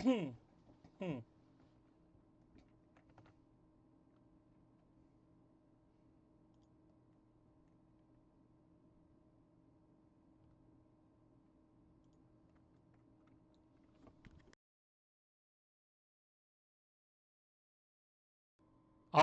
All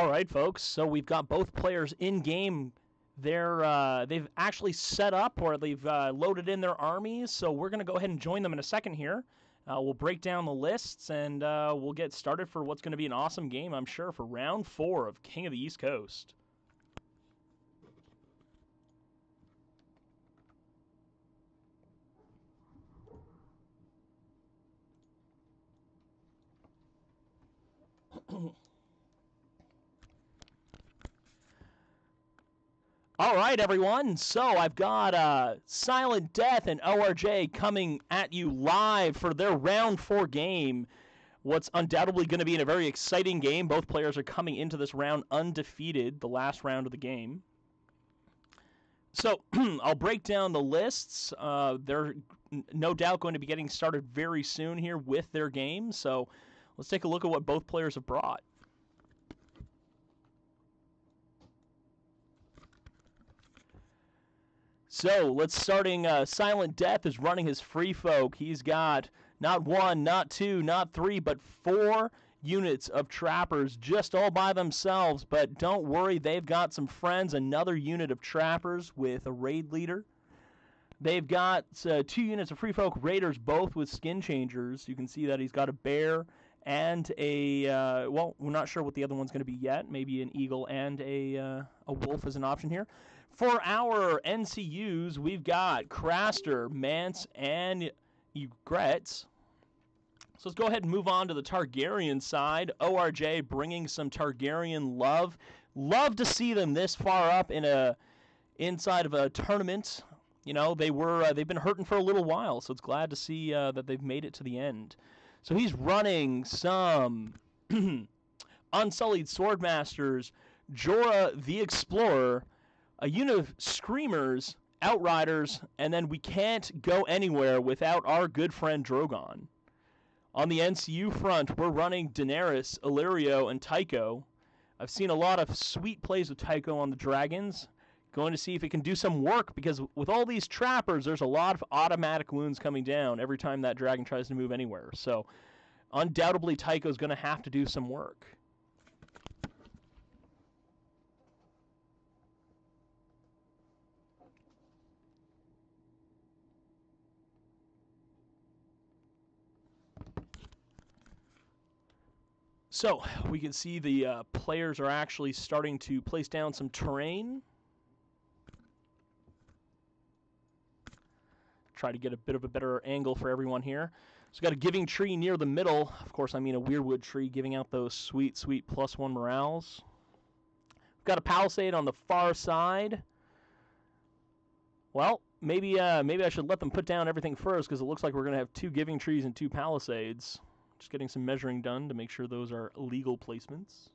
right, folks. So we've got both players in game. They've actually set up, or they've loaded in their armies. So we're going to go ahead and join them in a second here. We'll break down the lists, and we'll get started for what's going to be an awesome game, I'm sure, for round 4 of King of the East Coast. All right, everyone. So I've got Silent Death and ORJ coming at you live for their round 4 game. What's undoubtedly going to be a very exciting game. Both players are coming into this round undefeated, the last round of the game. So I'll break down the lists. They're no doubt going to be getting started very soon here with their game. So let's take a look at what both players have brought. So let's starting. Silent Death is running his free folk. He's got not 1, not 2, not 3, but 4 units of trappers just all by themselves. But don't worry, they've got some friends. Another unit of trappers with a raid leader. They've got 2 units of free folk raiders, both with skin changers. You can see that he's got a bear and a well, we're not sure what the other one's going to be yet. Maybe an eagle and a wolf is an option here. For our NCUs, we've got Craster, Mance, and Egrets. So let's go ahead and move on to the Targaryen side. ORJ bringing some Targaryen love. Love to see them this far up inside of a tournament. You know, they've been hurting for a little while, so it's glad to see that they've made it to the end. So he's running some Unsullied Swordmasters, Jorah the Explorer, a unit of Screamers, Outriders, and then we can't go anywhere without our good friend Drogon. On the NCU front, we're running Daenerys, Illyrio, and Tycho. I've seen a lot of sweet plays with Tycho on the Dragons. Going to see if it can do some work, because with all these trappers, there's a lot of automatic wounds coming down every time that dragon tries to move anywhere. So undoubtedly, Tycho's going to have to do some work. So we can see the players are actually starting to place down some terrain. Try to get a bit of a better angle for everyone here. So we've got a giving tree near the middle. Of course, I mean a Weirwood tree giving out those sweet, sweet +1 morales. We've got a palisade on the far side. Well, maybe I should let them put down everything first, because it looks like we're going to have 2 giving trees and 2 palisades. Just getting some measuring done to make sure those are legal placements.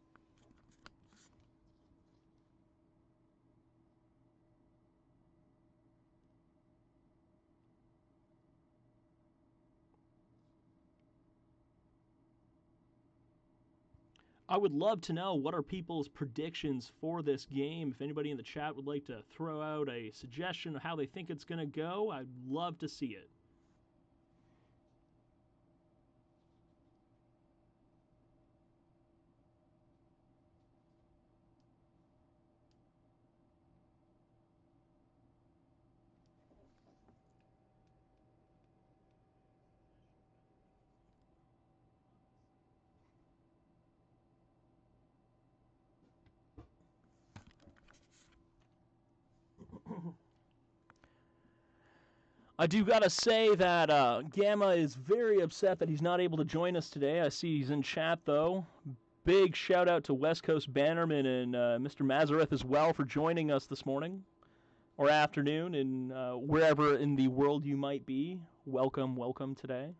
I would love to know what are people's predictions for this game. If anybody in the chat would like to throw out a suggestion of how they think it's going to go, I'd love to see it. I do gotta say that Gamma is very upset that he's not able to join us today. I see he's in chat though. Big shout out to West Coast Bannerman and Mr. Mazareth as well for joining us this morning or afternoon, and wherever in the world you might be. Welcome, welcome today.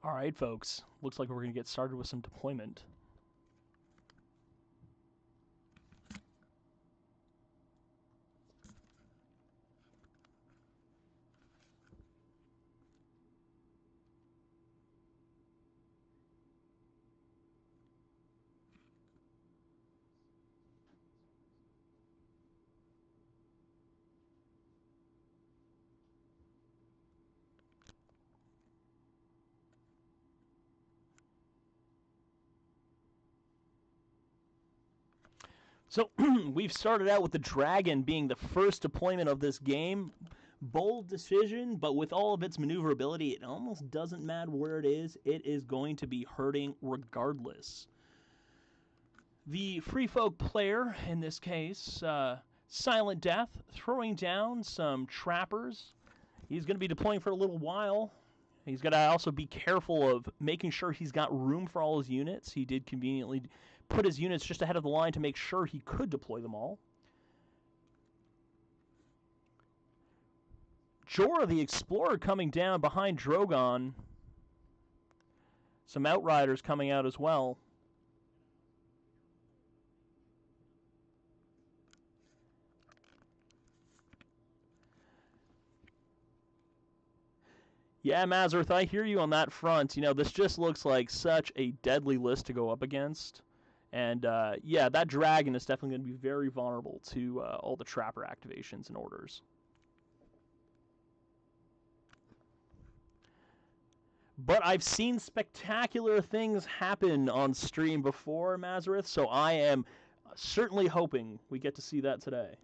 All right, folks. Looks like we're going to get started with some deployment. So we've started out with the Dragon being the first deployment of this game. Bold decision, but with all of its maneuverability, it almost doesn't matter where it is going to be hurting regardless. The Free Folk player, in this case, Silent Death, throwing down some trappers. He's going to be deploying for a little while. He's got to also be careful of making sure he's got room for all his units. He did conveniently put his units just ahead of the line to make sure he could deploy them all. Jorah the Explorer coming down behind Drogon. Some Outriders coming out as well. Yeah, Mazarth, I hear you on that front. You know, this just looks like such a deadly list to go up against. And, yeah, that Dragon is definitely going to be very vulnerable to all the Trapper activations and orders. But I've seen spectacular things happen on stream before, Mazareth, so I am certainly hoping we get to see that today.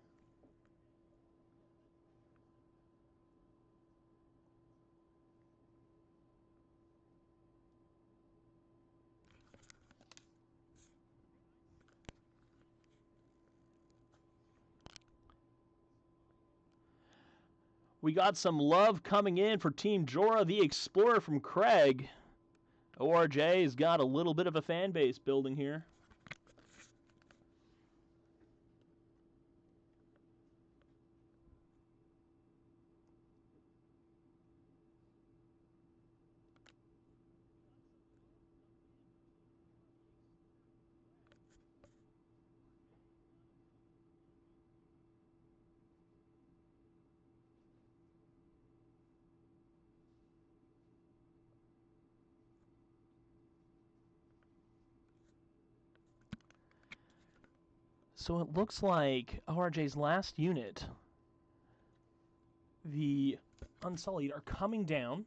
We got some love coming in for Team Jorah the Explorer from Craig. ORJ has got a little bit of a fan base building here. So it looks like ORJ's last unit, the Unsullied, are coming down.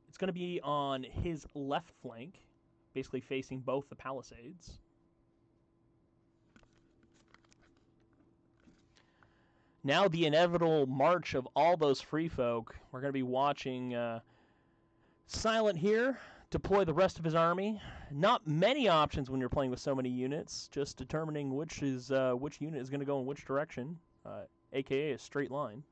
It's going to be on his left flank, basically facing both the palisades. Now the inevitable march of all those free folk. We're going to be watching Silent here deploy the rest of his army. Not many options when you're playing with so many units, just determining which unit is going to go in which direction, aka a straight line.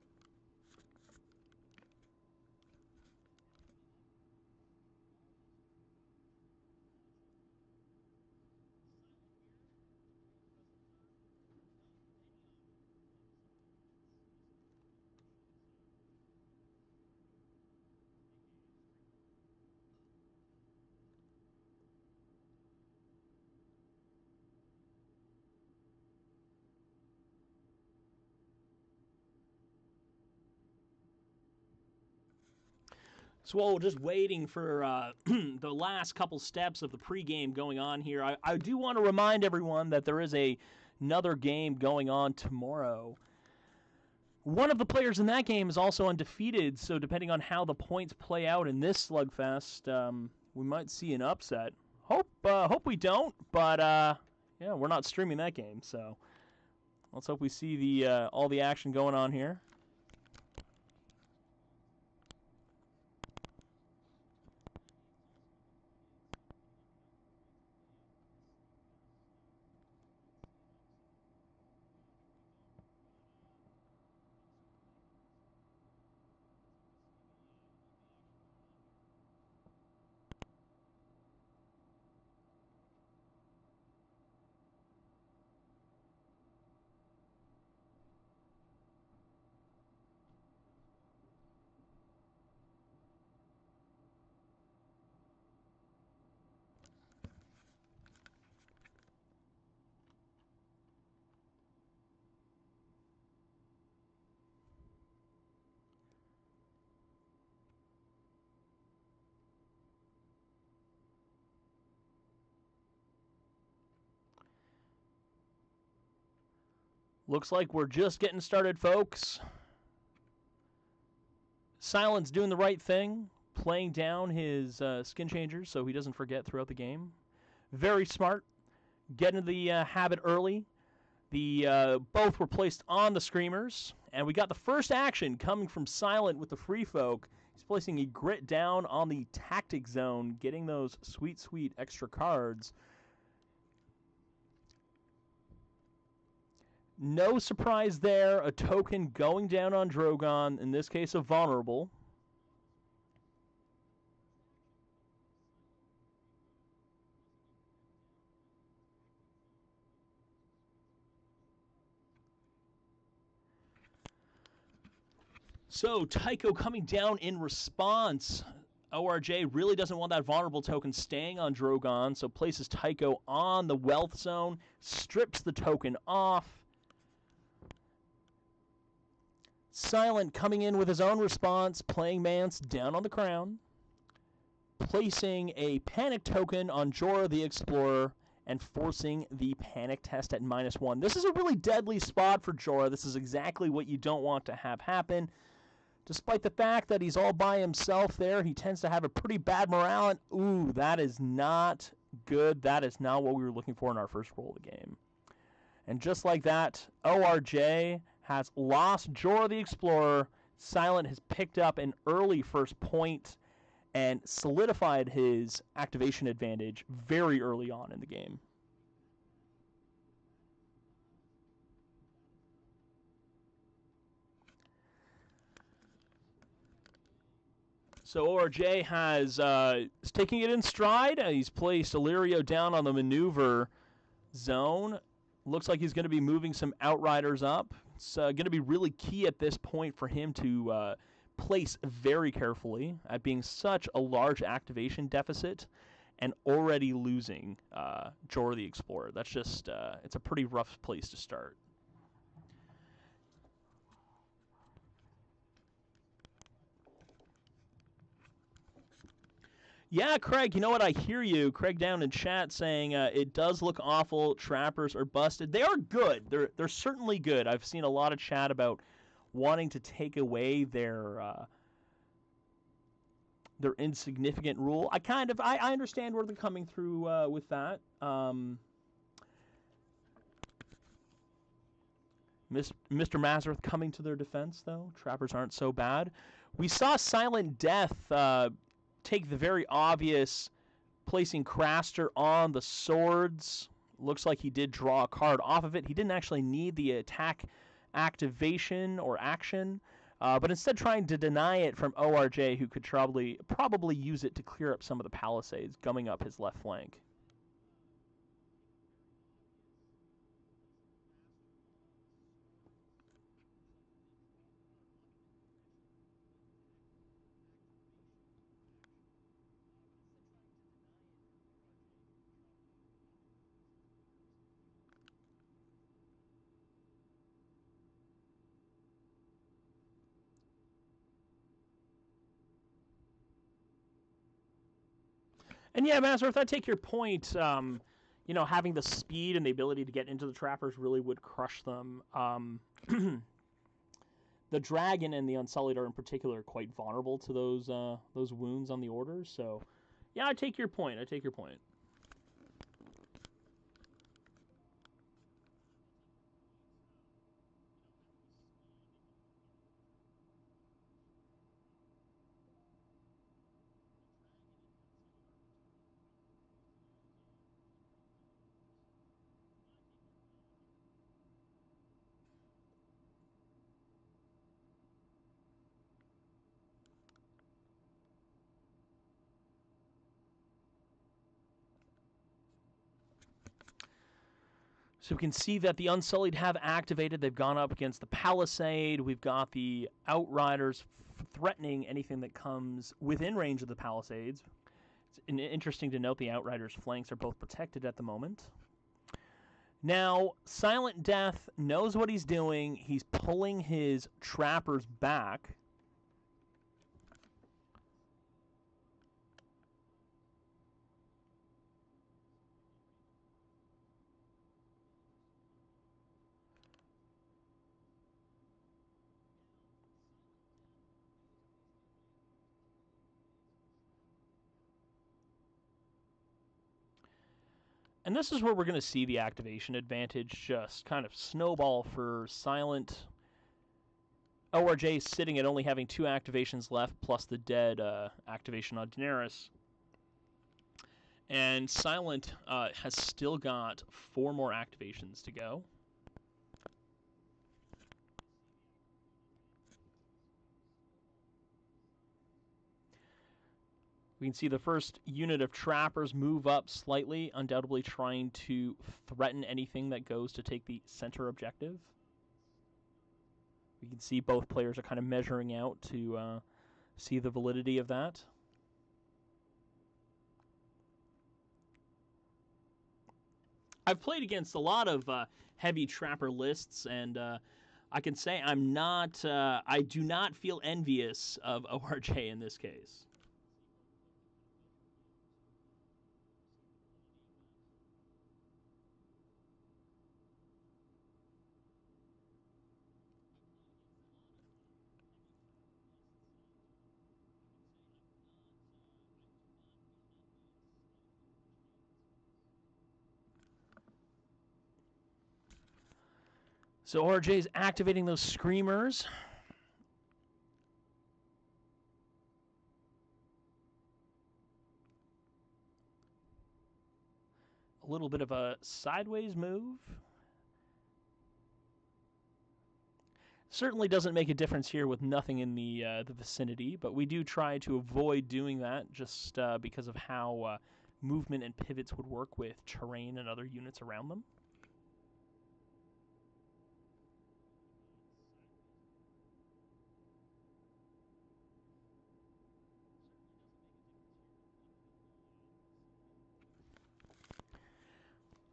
So while we're just waiting for the last couple steps of the pregame going on here, I do want to remind everyone that there is another game going on tomorrow. One of the players in that game is also undefeated, so depending on how the points play out in this slugfest, we might see an upset. Hope we don't, but yeah, we're not streaming that game, so let's hope we see the all the action going on here. Looks like we're just getting started, folks. Silent's doing the right thing, playing down his skin changers so he doesn't forget throughout the game. Very smart. Get into the habit early. Both were placed on the Screamers, and we got the first action coming from Silent with the Free Folk. He's placing a Grit down on the Tactic Zone, getting those sweet, sweet extra cards. No surprise there, a token going down on Drogon, in this case a Vulnerable. So, Tycho coming down in response. ORJ really doesn't want that Vulnerable token staying on Drogon, so places Tycho on the Wealth Zone, strips the token off. Silent coming in with his own response, playing Mance down on the Crown, placing a Panic token on Jorah the Explorer, and forcing the Panic test at -1. This is a really deadly spot for Jorah. This is exactly what you don't want to have happen. Despite the fact that he's all by himself there, he tends to have a pretty bad morale, and ooh, that is not good. That is not what we were looking for in our first roll of the game. And just like that, ORJ has lost Jorah the Explorer. Silent has picked up an early first point and solidified his activation advantage very early on in the game. So ORJ is taking it in stride. He's placed Illyrio down on the maneuver zone. Looks like he's going to be moving some Outriders up. It's going to be really key at this point for him to place very carefully at being such a large activation deficit and already losing Jorah the Explorer. That's just, it's a pretty rough place to start. Yeah, Craig, you know what? I hear you. Craig down in chat saying it does look awful. Trappers are busted. They are good. They're certainly good. I've seen a lot of chat about wanting to take away their insignificant rule. I understand where they're coming through with that. Mr. Mazareth coming to their defense, though. Trappers aren't so bad. We saw Silent Death take the very obvious placing Craster on the swords. Looks like he did draw a card off of it. He didn't actually need the attack activation or action, but instead trying to deny it from ORJ, who could probably use it to clear up some of the palisades, gumming up his left flank. And yeah, Mazareth, I take your point. Having the speed and the ability to get into the trappers really would crush them. The dragon and the Unsullied are in particular quite vulnerable to those wounds on the orders. So, yeah, I take your point. So we can see that the Unsullied have activated. They've gone up against the Palisade. We've got the Outriders threatening anything that comes within range of the Palisades. It's interesting to note the Outriders' flanks are both protected at the moment. Now, Silent Death knows what he's doing. He's pulling his trappers back. And this is where we're going to see the activation advantage just kind of snowball for Silent. ORJ sitting at only having 2 activations left, plus the dead activation on Daenerys. And Silent has still got 4 more activations to go. We can see the first unit of trappers move up slightly, undoubtedly trying to threaten anything that goes to take the center objective. We can see both players are kind of measuring out to see the validity of that. I've played against a lot of heavy trapper lists, and I can say I do not feel envious of ORJ in this case. So ORJ is activating those screamers. A little bit of a sideways move. Certainly doesn't make a difference here with nothing in the vicinity, but we do try to avoid doing that just because of how movement and pivots would work with terrain and other units around them.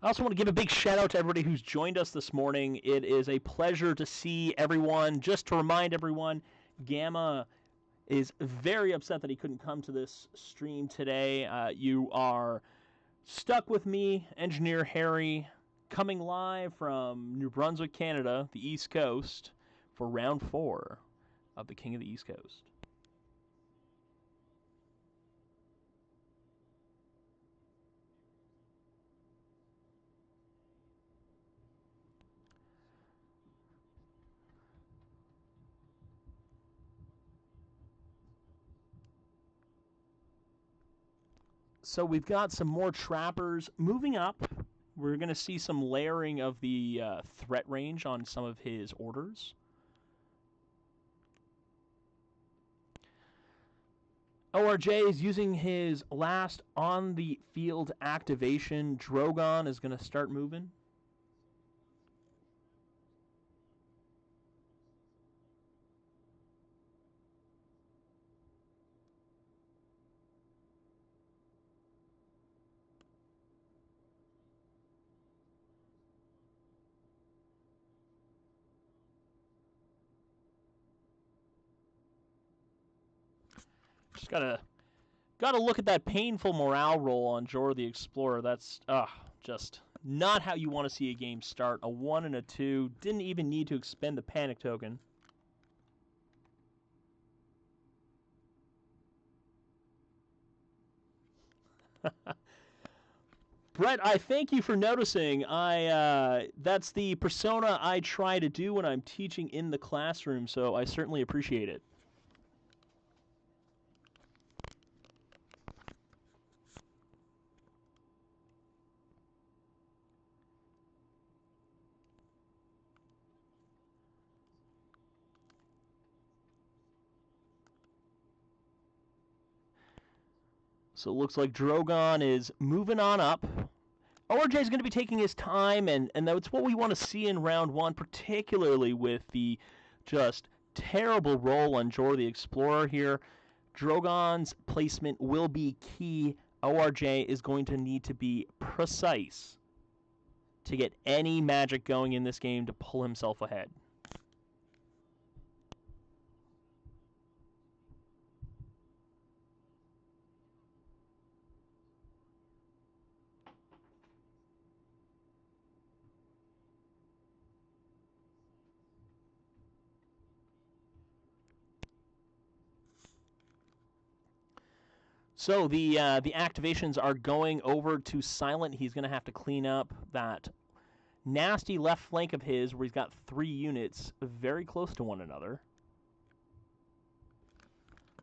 I also want to give a big shout out to everybody who's joined us this morning. It is a pleasure to see everyone. Just to remind everyone, Gamma is very upset that he couldn't come to this stream today. You are stuck with me, Engineer Harry, coming live from New Brunswick, Canada, the East Coast, for round 4 of the King of the East Coast. So we've got some more trappers moving up. We're going to see some layering of the threat range on some of his orders. ORJ is using his last on-the-field activation. Drogon is going to start moving. Just gotta look at that painful morale roll on Jor the Explorer. That's just not how you want to see a game start. A 1 and a 2. Didn't even need to expend the panic token. Brett, I thank you for noticing. That's the persona I try to do when I'm teaching in the classroom, so I certainly appreciate it. So it looks like Drogon is moving on up. ORJ is going to be taking his time, and that's what we want to see in round 1, particularly with the just terrible roll on Jor the Explorer here. Drogon's placement will be key. ORJ is going to need to be precise to get any magic going in this game to pull himself ahead. So the activations are going over to Silent. He's going to have to clean up that nasty left flank of his where he's got 3 units very close to one another.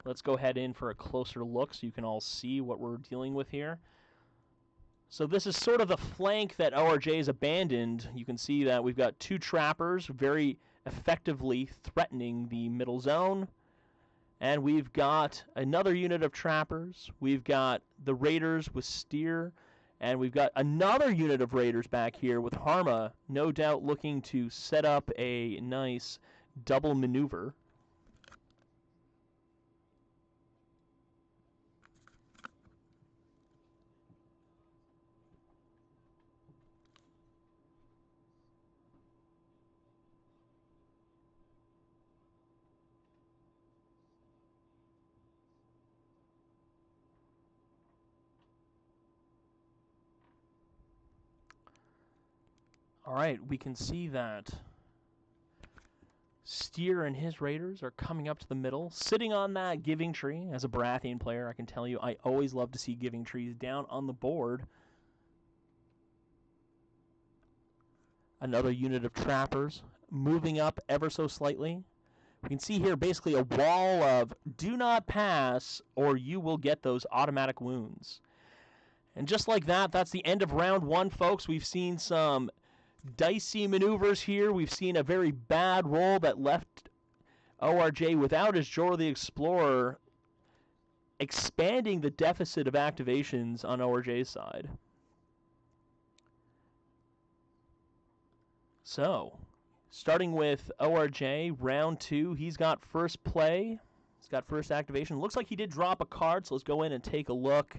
Let's go ahead in for a closer look so you can all see what we're dealing with here. So this is sort of the flank that ORJ has abandoned. You can see that we've got 2 trappers very effectively threatening the middle zone. And we've got another unit of trappers. We've got the raiders with Steer. And we've got another unit of raiders back here with Harma, no doubt looking to set up a nice double maneuver. All right, we can see that Steer and his raiders are coming up to the middle, sitting on that giving tree. As a Baratheon player, I can tell you I always love to see giving trees down on the board. Another unit of trappers moving up ever so slightly. We can see here basically a wall of do not pass or you will get those automatic wounds. And just like that, that's the end of round 1, folks. We've seen some dicey maneuvers here. We've seen a very bad roll that left ORJ without his Jorah the Explorer, expanding the deficit of activations on ORJ's side. So, starting with ORJ, round 2, he's got first play. He's got first activation. Looks like he did drop a card, so let's go in and take a look.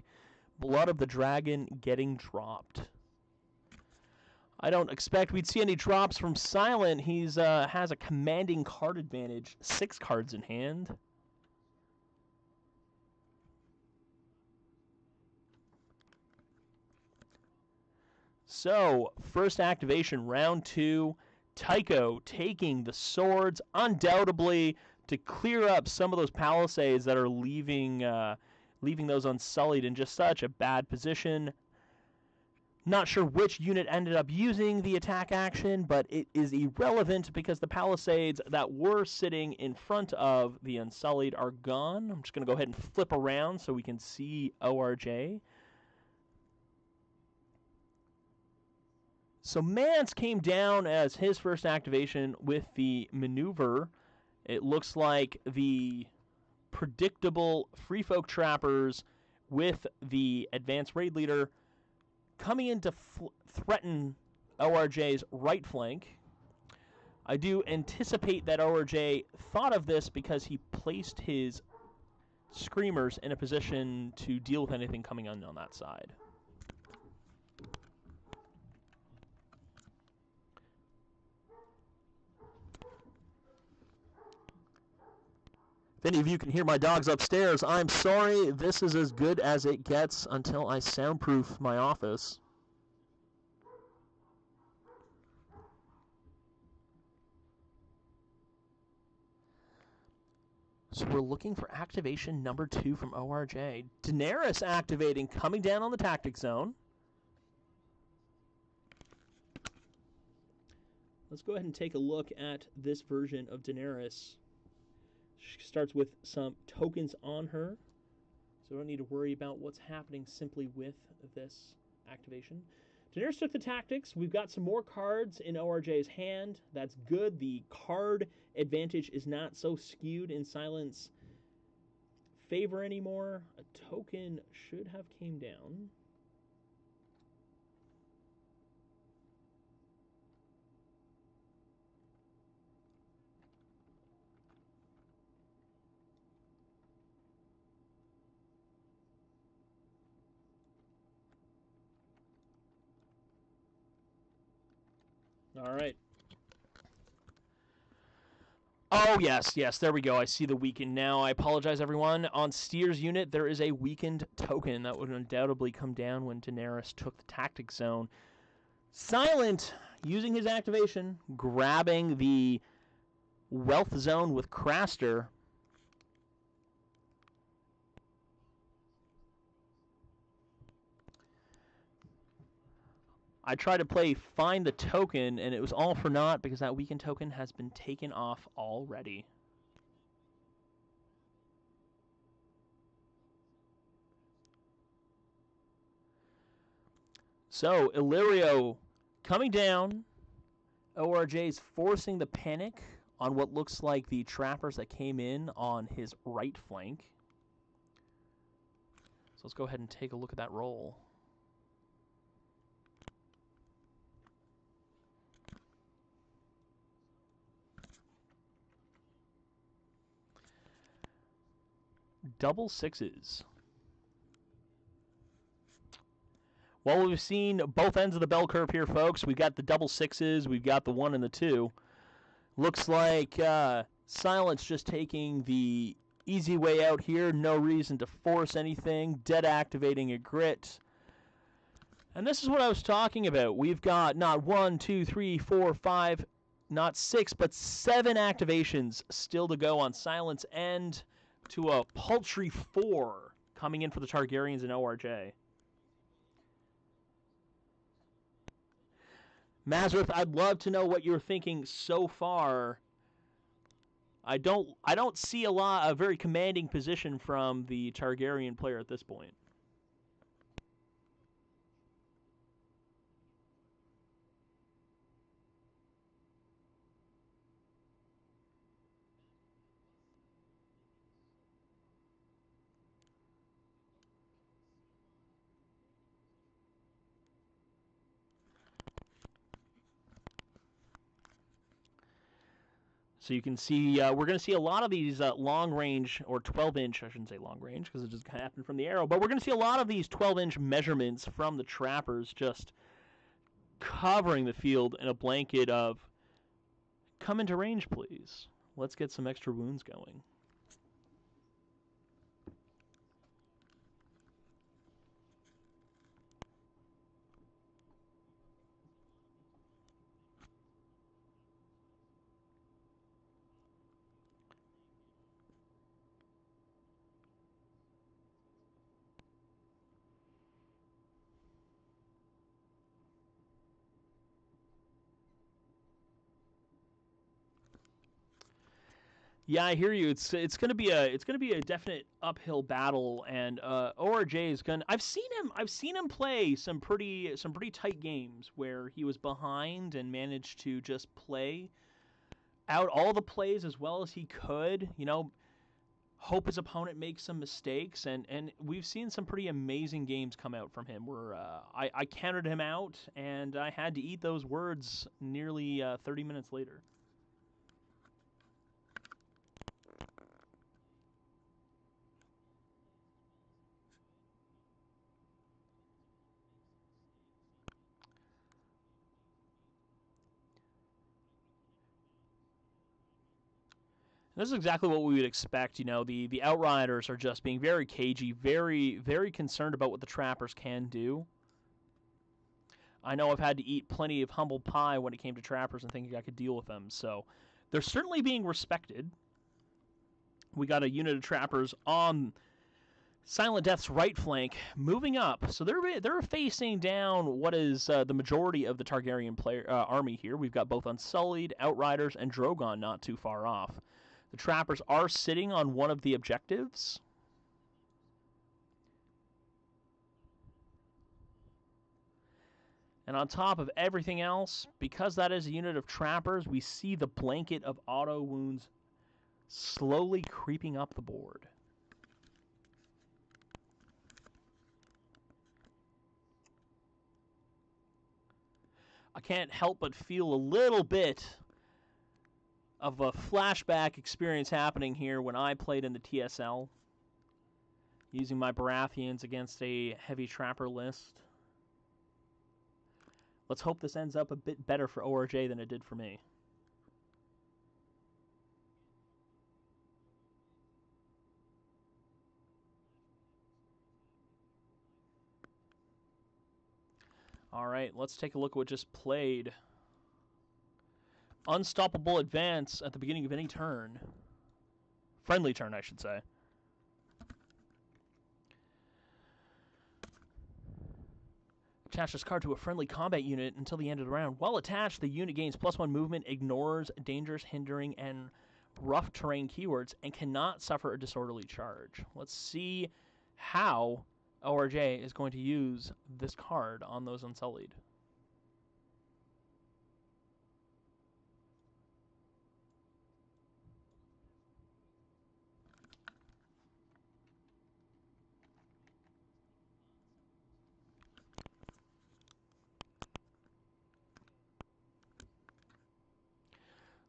Blood of the Dragon getting dropped. I don't expect we'd see any drops from Silent. He's has a commanding card advantage, 6 cards in hand. So, first activation, round 2. Tycho taking the swords, undoubtedly, to clear up some of those palisades that are leaving those Unsullied in just such a bad position. Not sure which unit ended up using the attack action, but it is irrelevant because the palisades that were sitting in front of the Unsullied are gone. I'm just going to go ahead and flip around so we can see ORJ. So Mance came down as his first activation with the maneuver. It looks like the predictable Free Folk Trappers with the Advanced Raid Leader coming in to threaten ORJ's right flank. I do anticipate that ORJ thought of this because he placed his Screamers in a position to deal with anything coming in on that side. If any of you can hear my dogs upstairs, I'm sorry. This is as good as it gets until I soundproof my office. So we're looking for activation number 2 from ORJ. Daenerys activating, coming down on the tactic zone. Let's go ahead and take a look at this version of Daenerys. She starts with some tokens on her, so we don't need to worry about what's happening simply with this activation. Daenerys took the tactics. We've got some more cards in ORJ's hand. That's good. The card advantage is not so skewed in Silent's favor anymore. A token should have came down. All right. Oh, yes, there we go. I see the weakened now. I apologize, everyone. On Steer's unit, there is a weakened token that would undoubtedly come down when Daenerys took the tactic zone. Silent, using his activation, grabbing the wealth zone with Craster. I tried to play Find the Token, and it was all for naught because that weakened token has been taken off already. So, Illyrio coming down. ORJ's forcing the panic on what looks like the trappers that came in on his right flank. So let's go ahead and take a look at that roll. Double sixes. Well, we've seen both ends of the bell curve here, folks. We've got the double sixes. We've got the 1 and the 2. Looks like Silence just taking the easy way out here. No reason to force anything. Dead activating a grit. And this is what I was talking about. We've got not 1, 2, 3, 4, 5, not 6, but 7 activations still to go on Silence end to a paltry 4 coming in for the Targaryens and ORJ. Mazareth, I'd love to know what you're thinking so far. I don't see a very commanding position from the Targaryen player at this point. So you can see, we're going to see a lot of these long range, or 12-inch, I shouldn't say long range, because it just happened from the arrow, but we're going to see a lot of these 12-inch measurements from the trappers just covering the field in a blanket of, come into range, please. Let's get some extra wounds going. Yeah, I hear you. It's gonna be a definite uphill battle, and ORJ is gonna. I've seen him play some pretty tight games where he was behind and managed to just play out all the plays as well as he could. You know, hope his opponent makes some mistakes, and we've seen some pretty amazing games come out from him. Where I counted him out, and I had to eat those words nearly 30 minutes later. This is exactly what we would expect. You know, the Outriders are just being very cagey, very concerned about what the Trappers can do. I know I've had to eat plenty of humble pie when it came to Trappers and thinking I could deal with them, so they're certainly being respected. We got a unit of Trappers on Silent Death's right flank, moving up. So they're facing down what is the majority of the Targaryen army here. We've got both Unsullied, Outriders, and Drogon not too far off. The Trappers are sitting on one of the objectives. And on top of everything else, because that is a unit of Trappers, we see the blanket of auto wounds slowly creeping up the board. I can't help but feel a little bit of a flashback experience happening here when I played in the TSL, using my Baratheons against a heavy Trapper list. Let's hope this ends up a bit better for ORJ than it did for me. Alright, let's take a look at what just played. Unstoppable advance at the beginning of any turn. Friendly turn, I should say. Attach this card to a friendly combat unit until the end of the round. While attached, the unit gains +1 movement, ignores dangerous, hindering, and rough terrain keywords, and cannot suffer a disorderly charge. Let's see how ORJ is going to use this card on those Unsullied.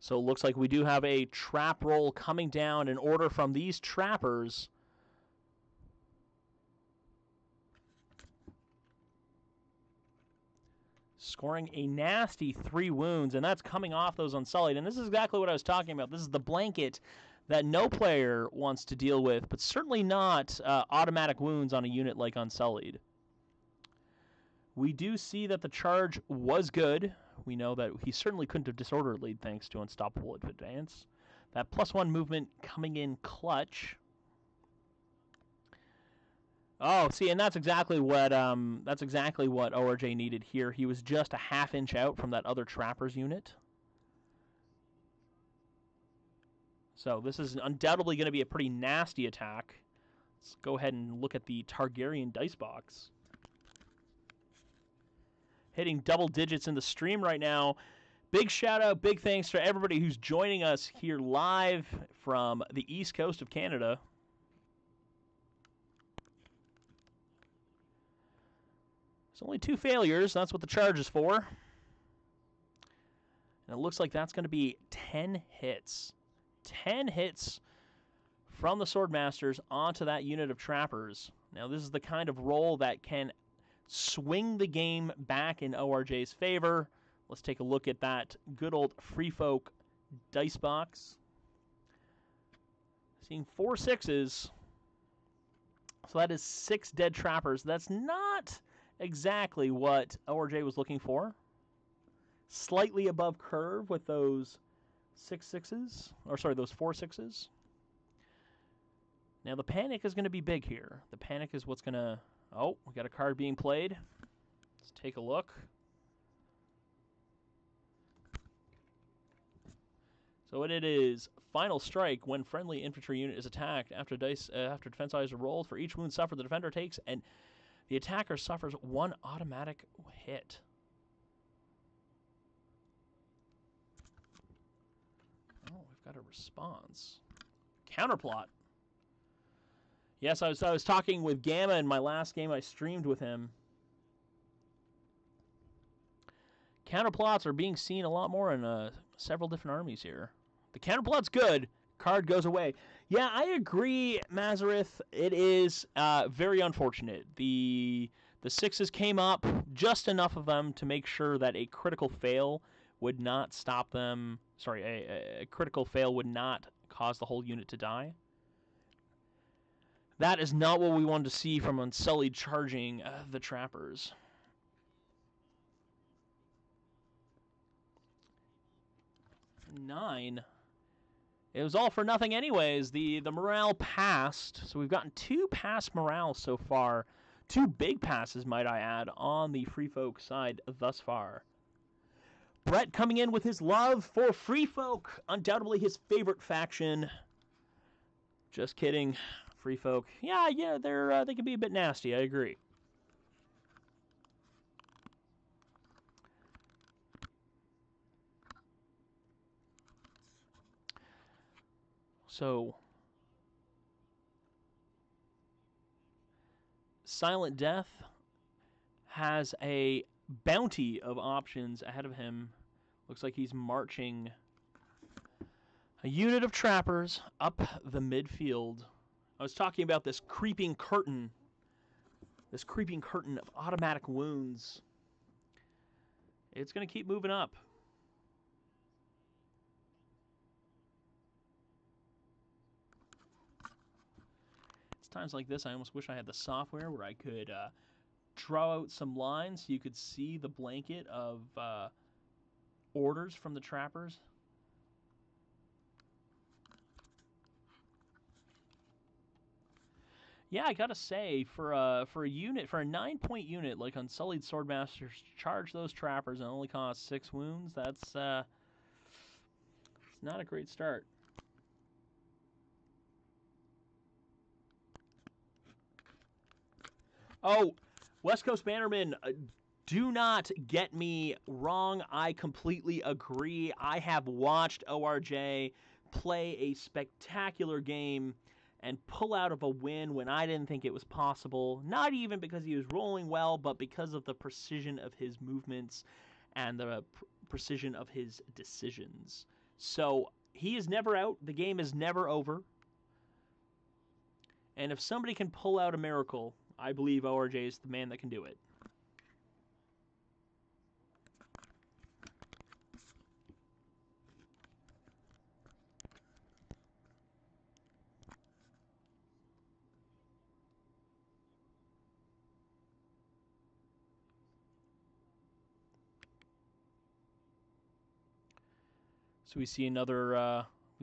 So it looks like we do have a trap roll coming down, an order from these trappers. Scoring a nasty 3 wounds, and that's coming off those Unsullied. And this is exactly what I was talking about. This is the blanket that no player wants to deal with, but certainly not automatic wounds on a unit like Unsullied. We do see that the charge was good. We know that he certainly couldn't have disorderly thanks to Unstoppable Advance. That +1 movement coming in clutch. Oh, see, and that's exactly what ORJ needed here. He was just a ½ inch out from that other Trapper's unit. So this is undoubtedly going to be a pretty nasty attack. Let's go ahead and look at the Targaryen dice box. Hitting double digits in the stream right now. Big shout out, big thanks to everybody who's joining us here live from the East Coast of Canada. It's only 2 failures. That's what the charge is for. And it looks like that's going to be 10 hits. 10 hits from the Swordmasters onto that unit of Trappers. Now, this is the kind of roll that can swing the game back in ORJ's favor. Let's take a look at that good old Free Folk dice box. Seeing 4 6s. So that is 6 dead Trappers. That's not exactly what ORJ was looking for. Slightly above curve with those 6 6s. Or sorry, those 4 6s. Now the panic is going to be big here. The panic is what's going to... Oh, we got a card being played. Let's take a look. So it is final strike when friendly infantry unit is attacked. After defense dice are rolled, for each wound suffered, the defender takes, and the attacker suffers 1 automatic hit. Oh, we've got a response. Counterplot. Yes, I was talking with Gamma in my last game I streamed with him. Counterplots are being seen a lot more in several different armies here. The counterplot's good. Card goes away. Yeah, I agree, Mazareth. It is very unfortunate. The 6s came up, just enough of them to make sure that a critical fail would not stop them. Sorry, a critical fail would not cause the whole unit to die. That is not what we wanted to see from Unsullied charging the Trappers. Nine. It was all for nothing anyways. The morale passed, so we've gotten 2 pass morale so far. 2 big passes, might I add, on the Free Folk side thus far. Brett coming in with his love for Free Folk, undoubtedly his favorite faction. Just kidding. Free Folk, yeah, they can be a bit nasty. I agree. So, Silent Death has a bounty of options ahead of him. Looks like he's marching a unit of Trappers up the midfield. I was talking about this creeping curtain of automatic wounds. It's going to keep moving up. It's times like this I almost wish I had the software where I could draw out some lines so you could see the blanket of orders from the Trappers. Yeah, I gotta say, for a unit, for a 9-point unit like Unsullied Swordmasters, charge those trappers and only cost 6 wounds. That's it's not a great start. Oh, West Coast Bannerman, do not get me wrong. I completely agree. I have watched ORJ play a spectacular game and pull out of a win when I didn't think it was possible. Not even because he was rolling well, but because of the precision of his movements and the precision of his decisions. So he is never out. The game is never over. And if somebody can pull out a miracle, I believe ORJ is the man that can do it. So we see another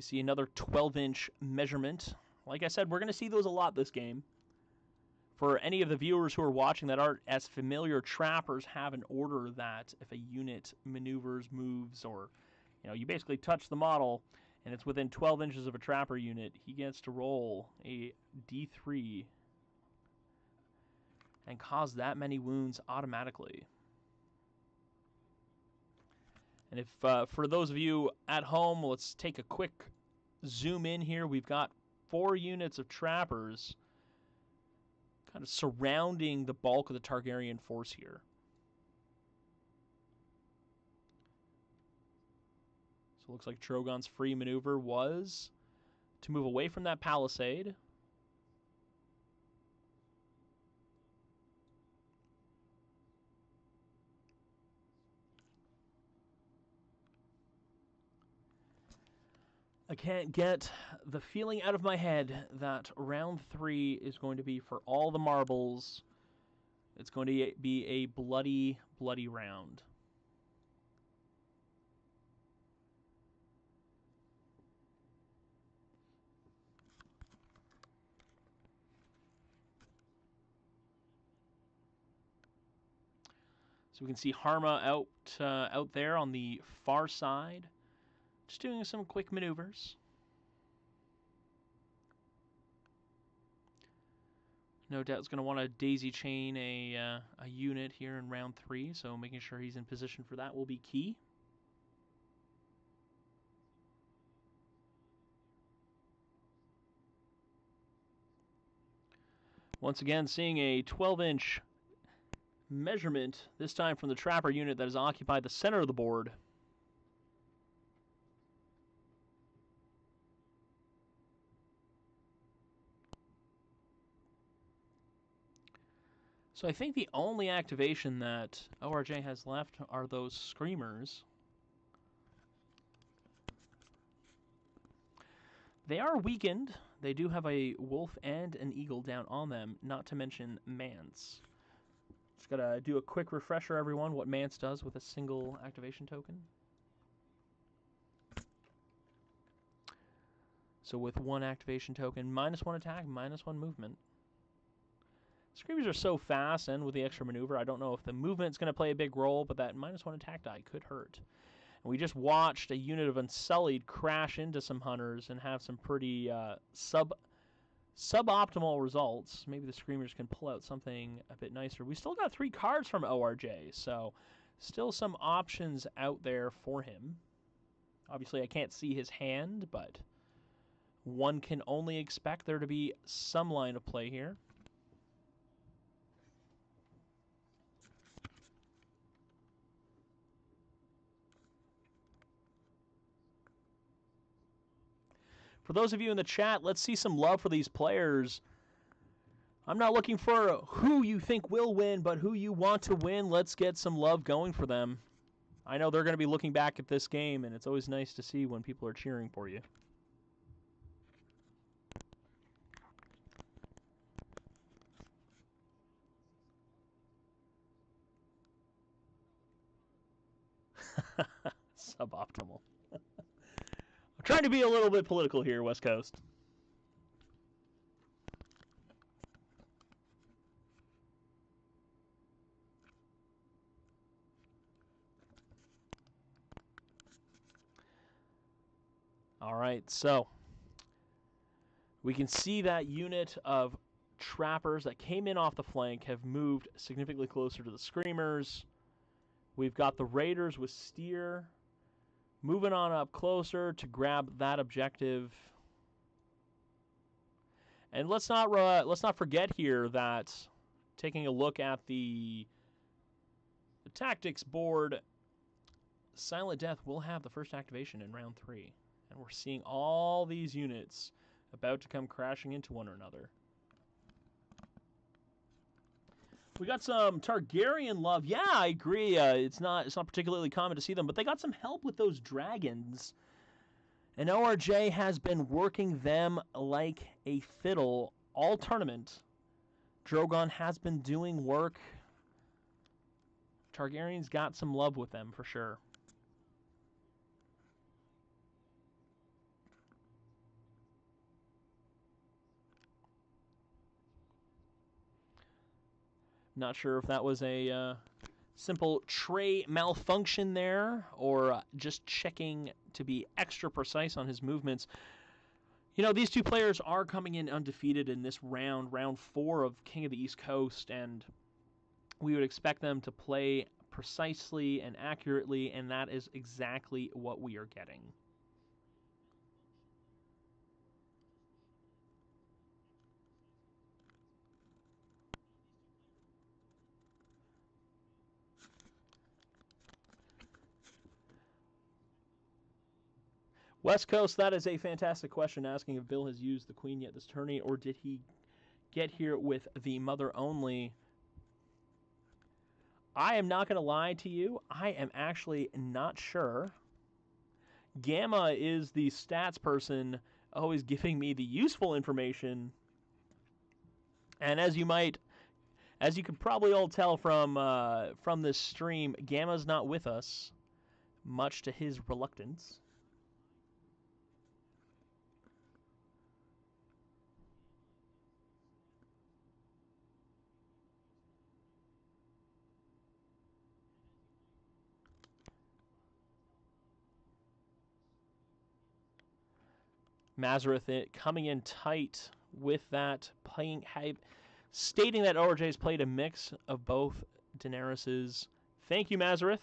12-inch measurement. Like I said, we're going to see those a lot this game. For any of the viewers who are watching that aren't as familiar, trappers have an order that if a unit maneuvers, moves, or you basically touch the model and it's within 12 inches of a trapper unit, he gets to roll a D3 and cause that many wounds automatically. And if for those of you at home, let's take a quick zoom in here. We've got 4 units of trappers kind of surrounding the bulk of the Targaryen force here. So it looks like Drogon's free maneuver was to move away from that palisade. I can't get the feeling out of my head that round 3 is going to be for all the marbles. It's going to be a bloody, bloody round. So we can see Harma out there on the far side, just doing some quick maneuvers. No doubt is going to want to daisy chain a unit here in round 3, so making sure he's in position for that will be key. Once again, seeing a 12-inch measurement, this time from the trapper unit that has occupied the center of the board. So I think the only activation that ORJ has left are those screamers. They are weakened. They do have a wolf and an eagle down on them, not to mention Mance. Just gotta do a quick refresher, everyone, what Mance does with a single activation token. So with 1 activation token, -1 attack, -1 movement. Screamers are so fast, and with the extra maneuver, I don't know if the movement's going to play a big role, but that -1 attack die could hurt. And we just watched a unit of Unsullied crash into some hunters and have some pretty suboptimal results. Maybe the Screamers can pull out something a bit nicer. We still got 3 cards from ORJ, so still some options out there for him. Obviously, I can't see his hand, but one can only expect there to be some line of play here. For those of you in the chat, let's see some love for these players. I'm not looking for who you think will win, but who you want to win. Let's get some love going for them. I know they're going to be looking back at this game, and it's always nice to see when people are cheering for you. Suboptimal. I'm trying to be a little bit political here, West Coast. All right, so we can see that unit of trappers that came in off the flank have moved significantly closer to the screamers. We've got the raiders with steer moving on up closer to grab that objective. And let's not forget here that taking a look at the tactics board, Silent Death will have the first activation in round 3. And we're seeing all these units about to come crashing into one another. We got some Targaryen love. Yeah, I agree. It's not particularly common to see them, but they got some help with those dragons. And ORJ has been working them like a fiddle all tournament. Drogon has been doing work. Targaryen's got some love with them for sure. Not sure if that was a simple tray malfunction there, or just checking to be extra precise on his movements. You know, these two players are coming in undefeated in this round 4 of King of the East Coast, and we would expect them to play precisely and accurately, and that is exactly what we are getting. West Coast, that is a fantastic question, asking if Bill has used the Queen yet this tourney, or did he get here with the Mother only? I am not going to lie to you. I am actually not sure. Gamma is the stats person, always giving me the useful information. And as you can probably all tell from this stream, Gamma's not with us, much to his reluctance. Mazareth coming in tight with that, stating that ORJ's played a mix of both Daenerys's. Thank you, Mazareth.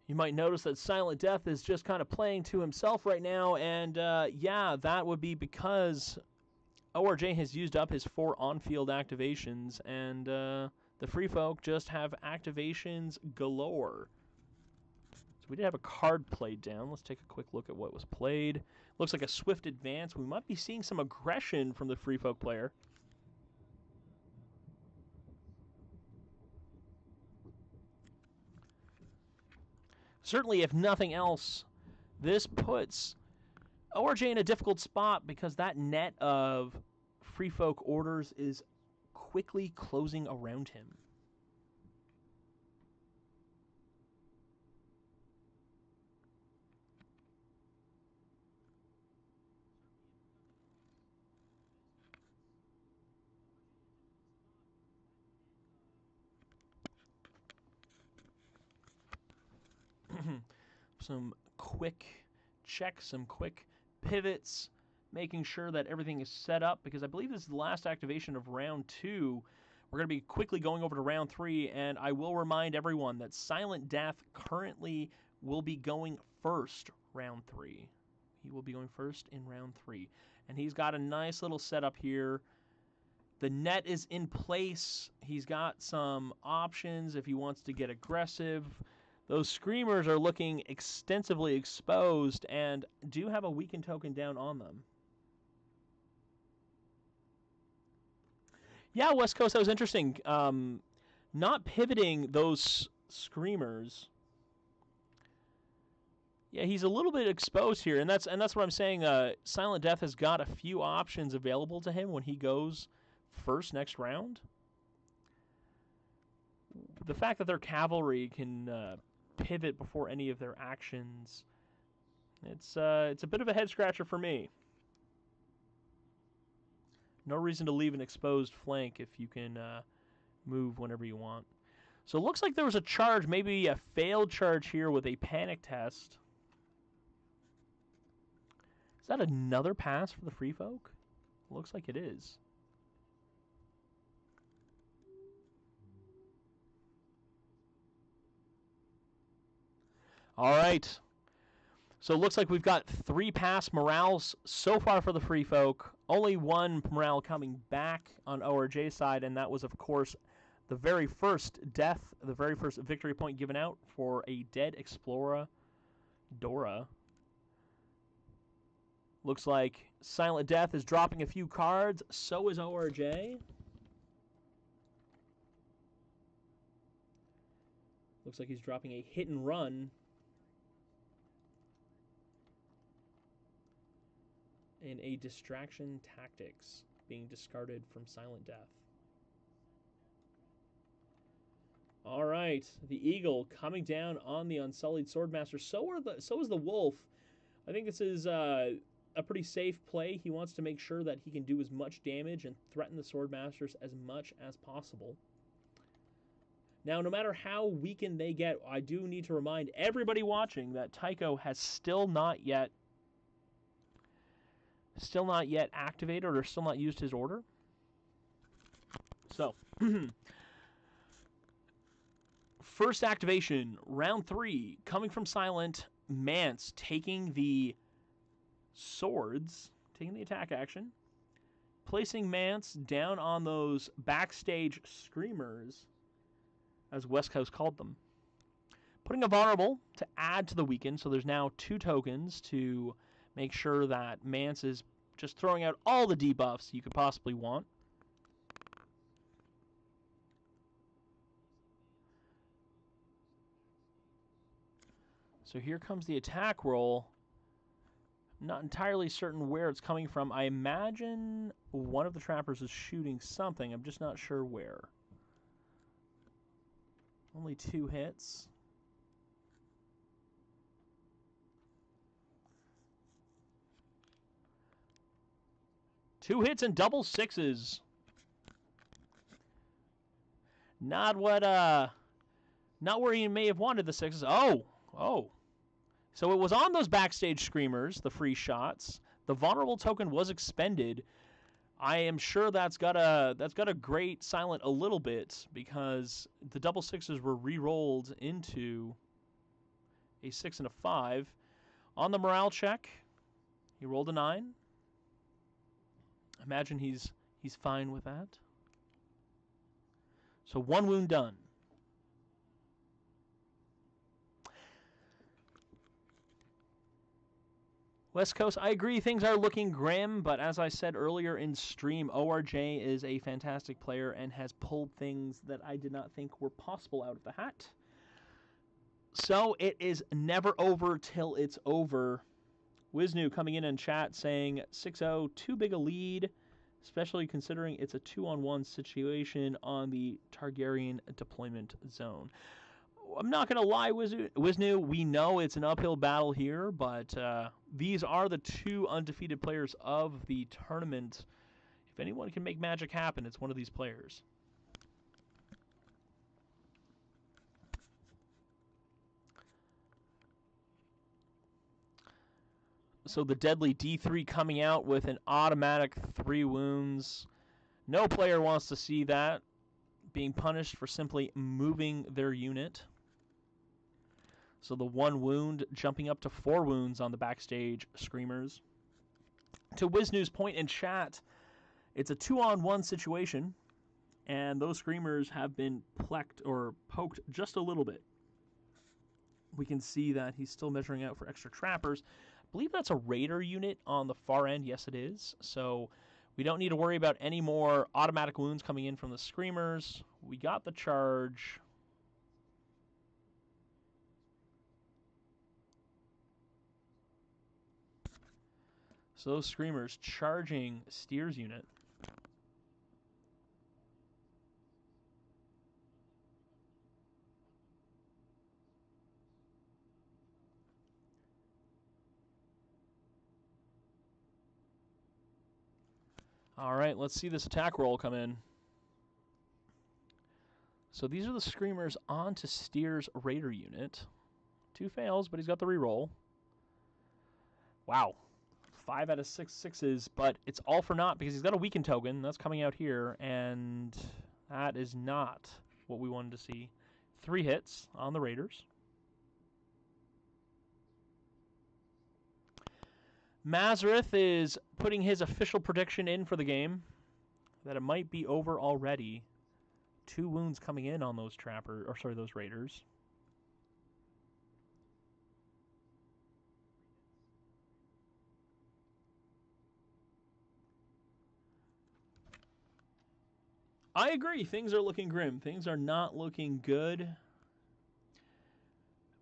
You might notice that Silent Death is just kind of playing to himself right now, and yeah, that would be because ORJ has used up his 4 on-field activations, and the Free Folk just have activations galore. So we did have a card played down. Let's take a quick look at what was played. Looks like a swift advance. We might be seeing some aggression from the Free Folk player. Certainly, if nothing else, this puts ORJ in a difficult spot because that net of Free Folk orders is quickly closing around him. Some quick checks, some quick pivots, making sure that everything is set up, because I believe this is the last activation of round 2. We're going to be quickly going over to round 3, and I will remind everyone that Silent Death currently will be going first round 3. He will be going first in round 3. And he's got a nice little setup here. The net is in place. He's got some options if he wants to get aggressive. Those screamers are looking extensively exposed and do have a weakened token down on them. Yeah, West Coast, that was interesting. Not pivoting those screamers. Yeah, he's a little bit exposed here, and that's what I'm saying. Silent Death has got a few options available to him when he goes first next round. The fact that their cavalry can pivot before any of their actions, it's a bit of a head scratcher for me. No reason to leave an exposed flank if you can move whenever you want. So it looks like there was a charge, maybe a failed charge here with a panic test. Is that another pass for the Free Folk? Looks like it is. All right. So it looks like we've got 3 pass morales so far for the Free Folk. Only 1 morale coming back on ORJ's side, and that was, of course, the very first death, the very first victory point given out for a dead Explorer, Dora. Looks like Silent Death is dropping a few cards. So is ORJ. Looks like he's dropping a hit and run. And a distraction tactics being discarded from Silent Death. All right, the Eagle coming down on the Unsullied Swordmaster. So is the Wolf. I think this is a pretty safe play. He wants to make sure that he can do as much damage and threaten the Swordmasters as much as possible. Now, no matter how weakened they get, I do need to remind everybody watching that Tycho has still not yet activated or still not used his order. So, first activation, round 3, coming from Silent, Mance taking the swords, taking the attack action, placing Mance down on those backstage screamers, as West Coast called them. Putting a vulnerable to add to the weaken, so there's now 2 tokens to make sure that Mance is just throwing out all the debuffs you could possibly want. So here comes the attack roll. I'm not entirely certain where it's coming from. I imagine one of the trappers is shooting something. I'm just not sure where. Only 2 hits. Two hits and double 6s. Not where he may have wanted the 6s. Oh. So it was on those backstage screamers, the free shots. The vulnerable token was expended. I am sure that's got a great Silent a little bit, because the double 6s were re-rolled into a 6 and a 5. On the morale check, he rolled a 9. Imagine he's fine with that. So 1 wound done. West Coast, I agree, things are looking grim, but as I said earlier in stream, ORJ is a fantastic player and has pulled things that I did not think were possible out of the hat. So it is never over till it's over. Wisnu coming in chat saying 6-0, too big a lead, especially considering it's a 2-on-1 situation on the Targaryen deployment zone. I'm not going to lie, Wisnu, we know it's an uphill battle here, but these are the 2 undefeated players of the tournament. If anyone can make magic happen, it's one of these players. So the deadly D3 coming out with an automatic 3 wounds. No player wants to see that, being punished for simply moving their unit. So the 1 wound jumping up to 4 wounds on the backstage screamers. To Wisnu's point in chat, it's a 2-on-1 situation, and those screamers have been plecked or poked just a little bit. We can see that he's still measuring out for extra trappers. I believe that's a raider unit on the far end. Yes, it is. So we don't need to worry about any more automatic wounds coming in from the screamers. We got the charge. So those screamers charging Steer's unit. All right, let's see this attack roll come in. So these are the Screamers on to Steer's Raider unit. 2 fails, but he's got the reroll. Wow. 5 out of 6 sixes, but it's all for naught because he's got a weakened token. That's coming out here, and that is not what we wanted to see. 3 hits on the Raiders. Mazareth is putting his official prediction in for the game that it might be over already. 2 wounds coming in on those those Raiders. I agree. Things are looking grim. Things are not looking good.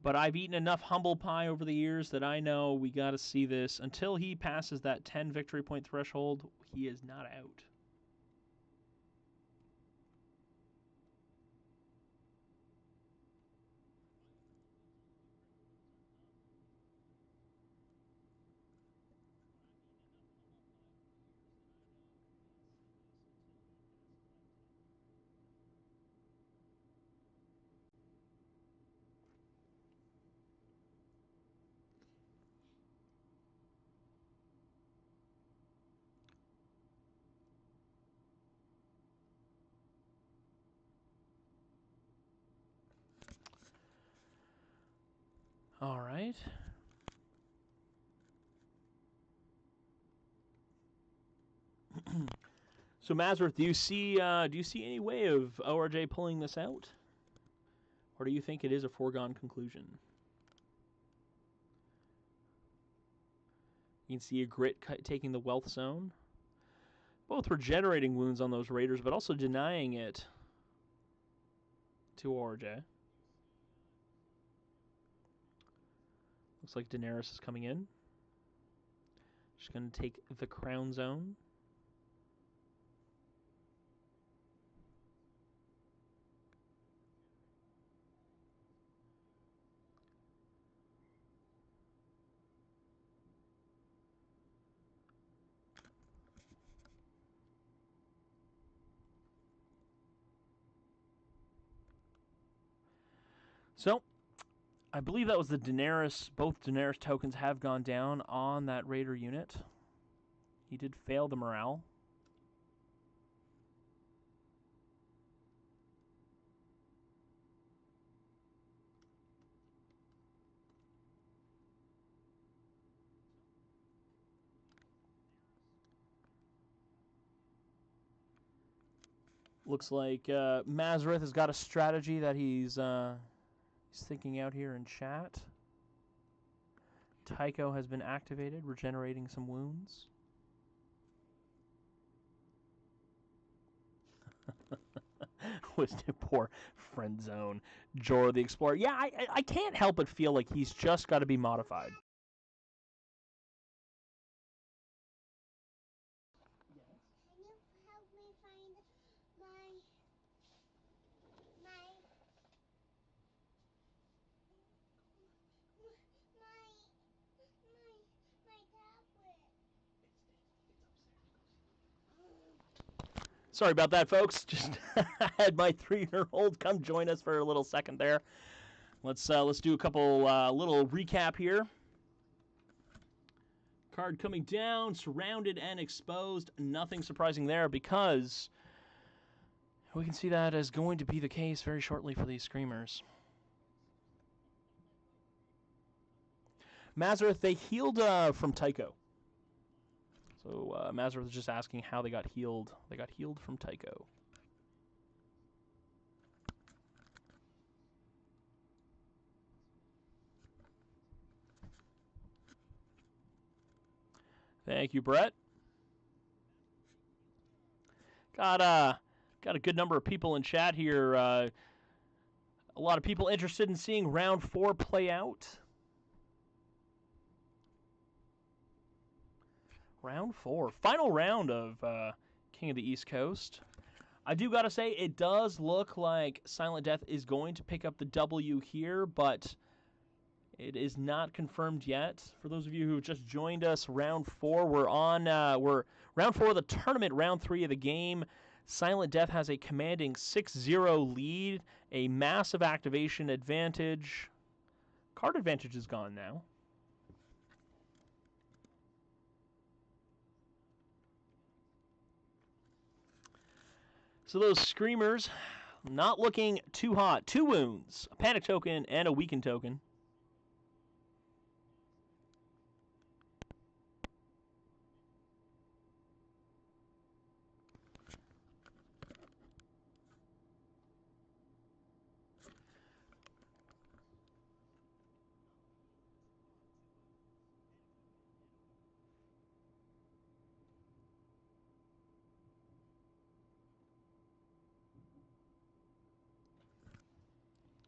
But I've eaten enough humble pie over the years that I know we got to see this. Until he passes that 10 victory point threshold, he is not out. All right. So Mazareth, do you see any way of ORJ pulling this out, or do you think it is a foregone conclusion? You can see a Grit taking the wealth zone. Both regenerating wounds on those Raiders, but also denying it to ORJ. Looks like Daenerys is coming in. She's going to take the crown zone. So, I believe that was the Daenerys. Both Daenerys tokens have gone down on that Raider unit. He did fail the morale. Looks like Mazareth has got a strategy that he's thinking out here in chat. Tycho has been activated, regenerating some wounds. Was the poor friend zone. Jorah the Explorer. Yeah, I can't help but feel like he's just got to be modified. Sorry about that, folks. Just had my 3-year-old come join us for a little second there. Let's do a couple little recap here. Card coming down, surrounded and exposed. Nothing surprising there because we can see that as going to be the case very shortly for these Screamers. Mazareth, they healed from Tycho. So Mazareth was just asking how they got healed. They got healed from Tycho. Thank you, Brett. Got a good number of people in chat here. A lot of people interested in seeing round 4 play out. Round 4, final round of King of the East Coast. I do gotta say, it does look like Silent Death is going to pick up the W here, but it is not confirmed yet. For those of you who have just joined us, round 4, we're round 4 of the tournament, round 3 of the game. Silent Death has a commanding 6-0 lead, a massive activation advantage. Card advantage is gone now. So those Screamers, not looking too hot. 2 wounds, a panic token, and a weaken token.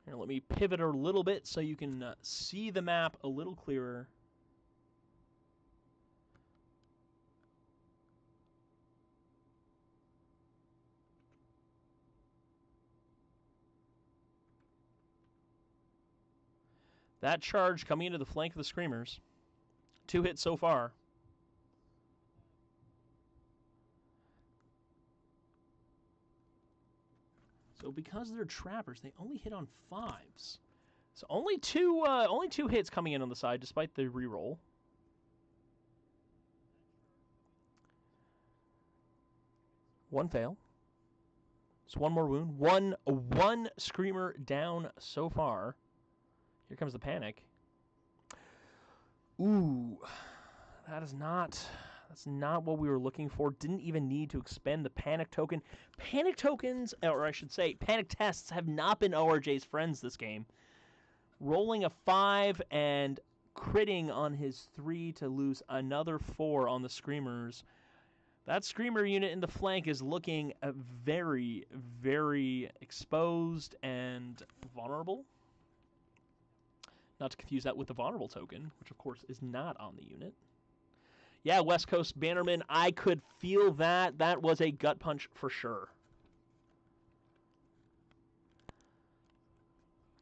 Here, let me pivot a little bit so you can see the map a little clearer. That charge coming into the flank of the Screamers. 2 hits so far. So because they're trappers, they only hit on 5s. So only two hits coming in on the side, despite the reroll. One fail. It's 1 more wound. One Screamer down so far. Here comes the panic. Ooh, that's not what we were looking for. Didn't even need to expend the panic token. Panic tokens, or I should say, panic tests have not been ORJ's friends this game. Rolling a 5 and critting on his 3 to lose another 4 on the Screamers. That Screamer unit in the flank is looking very, very exposed and vulnerable. Not to confuse that with the vulnerable token, which of course is not on the unit. Yeah, West Coast Bannerman, I could feel that. That was a gut punch for sure.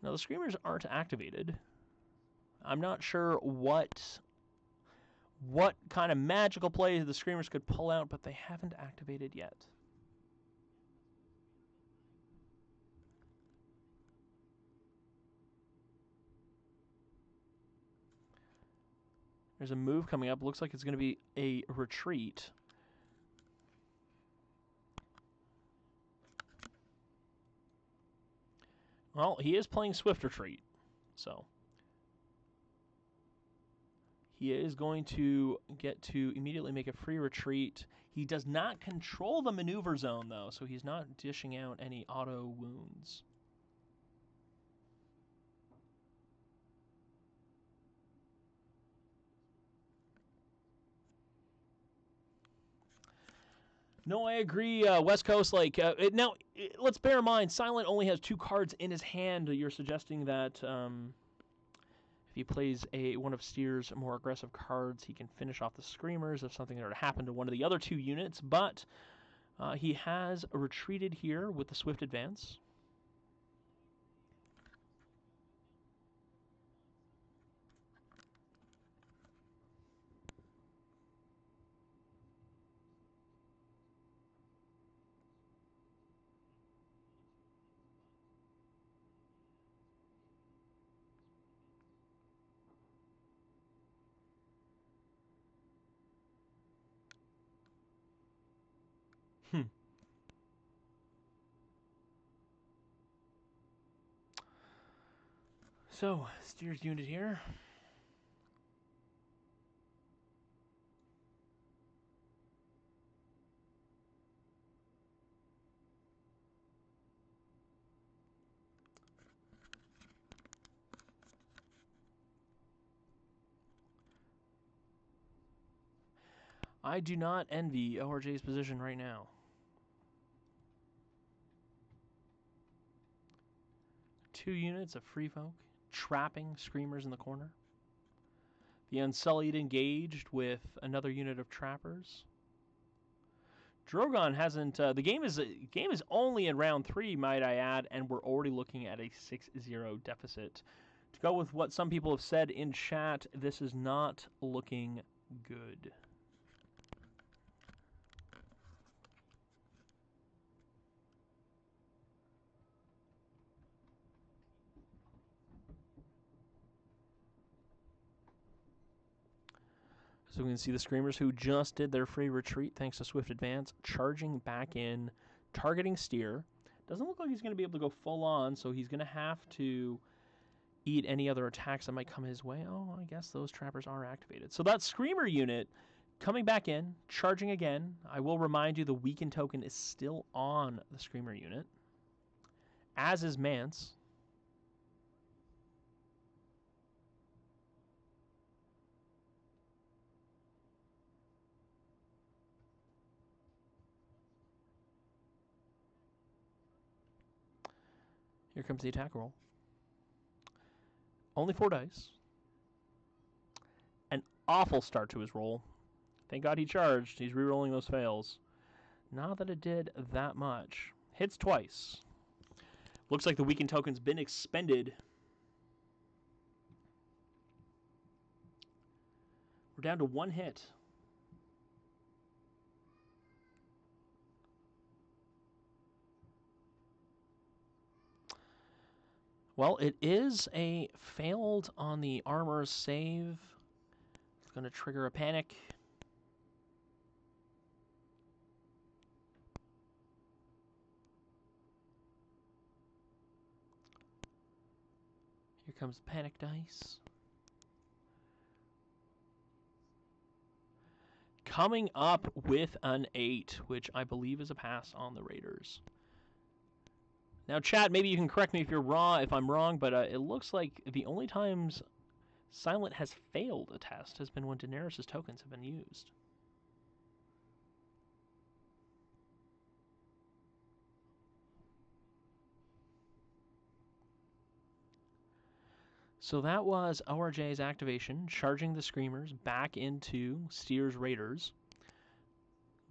Now, the Screamers aren't activated. I'm not sure what kind of magical plays the Screamers could pull out, but they haven't activated yet. There's a move coming up. Looks like it's going to be a retreat. Well, he is playing Swift Retreat, so he is going to get to immediately make a free retreat. He does not control the maneuver zone, though, so he's not dishing out any auto wounds. No, I agree. West Coast, now, let's bear in mind, Silent only has 2 cards in his hand. You're suggesting that if he plays one of Steer's more aggressive cards, he can finish off the Screamers if something were to happen to one of the other 2 units. But he has retreated here with the Swift Advance. So, Steer's unit here. I do not envy ORJ's position right now. Two units of Free Folk, trapping Screamers in the corner. The Unsullied engaged with another unit of Trappers. Drogon hasn't... the game is only in round 3, might I add, and we're already looking at a 6-0 deficit. To go with what some people have said in chat, this is not looking good. So we can see the Screamers, who just did their free retreat thanks to Swift Advance, charging back in, targeting Steer. Doesn't look like he's going to be able to go full on, so he's going to have to eat any other attacks that might come his way. Oh, I guess those trappers are activated. So that Screamer unit coming back in, charging again. I will remind you the weakened token is still on the Screamer unit, as is Mance. Here comes the attack roll. Only 4 dice. An awful start to his roll. Thank God he charged. He's rerolling those fails. Not that it did that much. Hits twice. Looks like the weakened token's been expended. We're down to 1 hit. Well, it is a failed on the armor's save. It's going to trigger a panic. Here comes the panic dice. Coming up with an 8, which I believe is a pass on the Raiders. Now, chat, maybe you can correct me if I'm wrong, but it looks like the only times Silent has failed a test has been when Daenerys' tokens have been used. So that was ORJ's activation, charging the Screamers back into Steer's Raiders.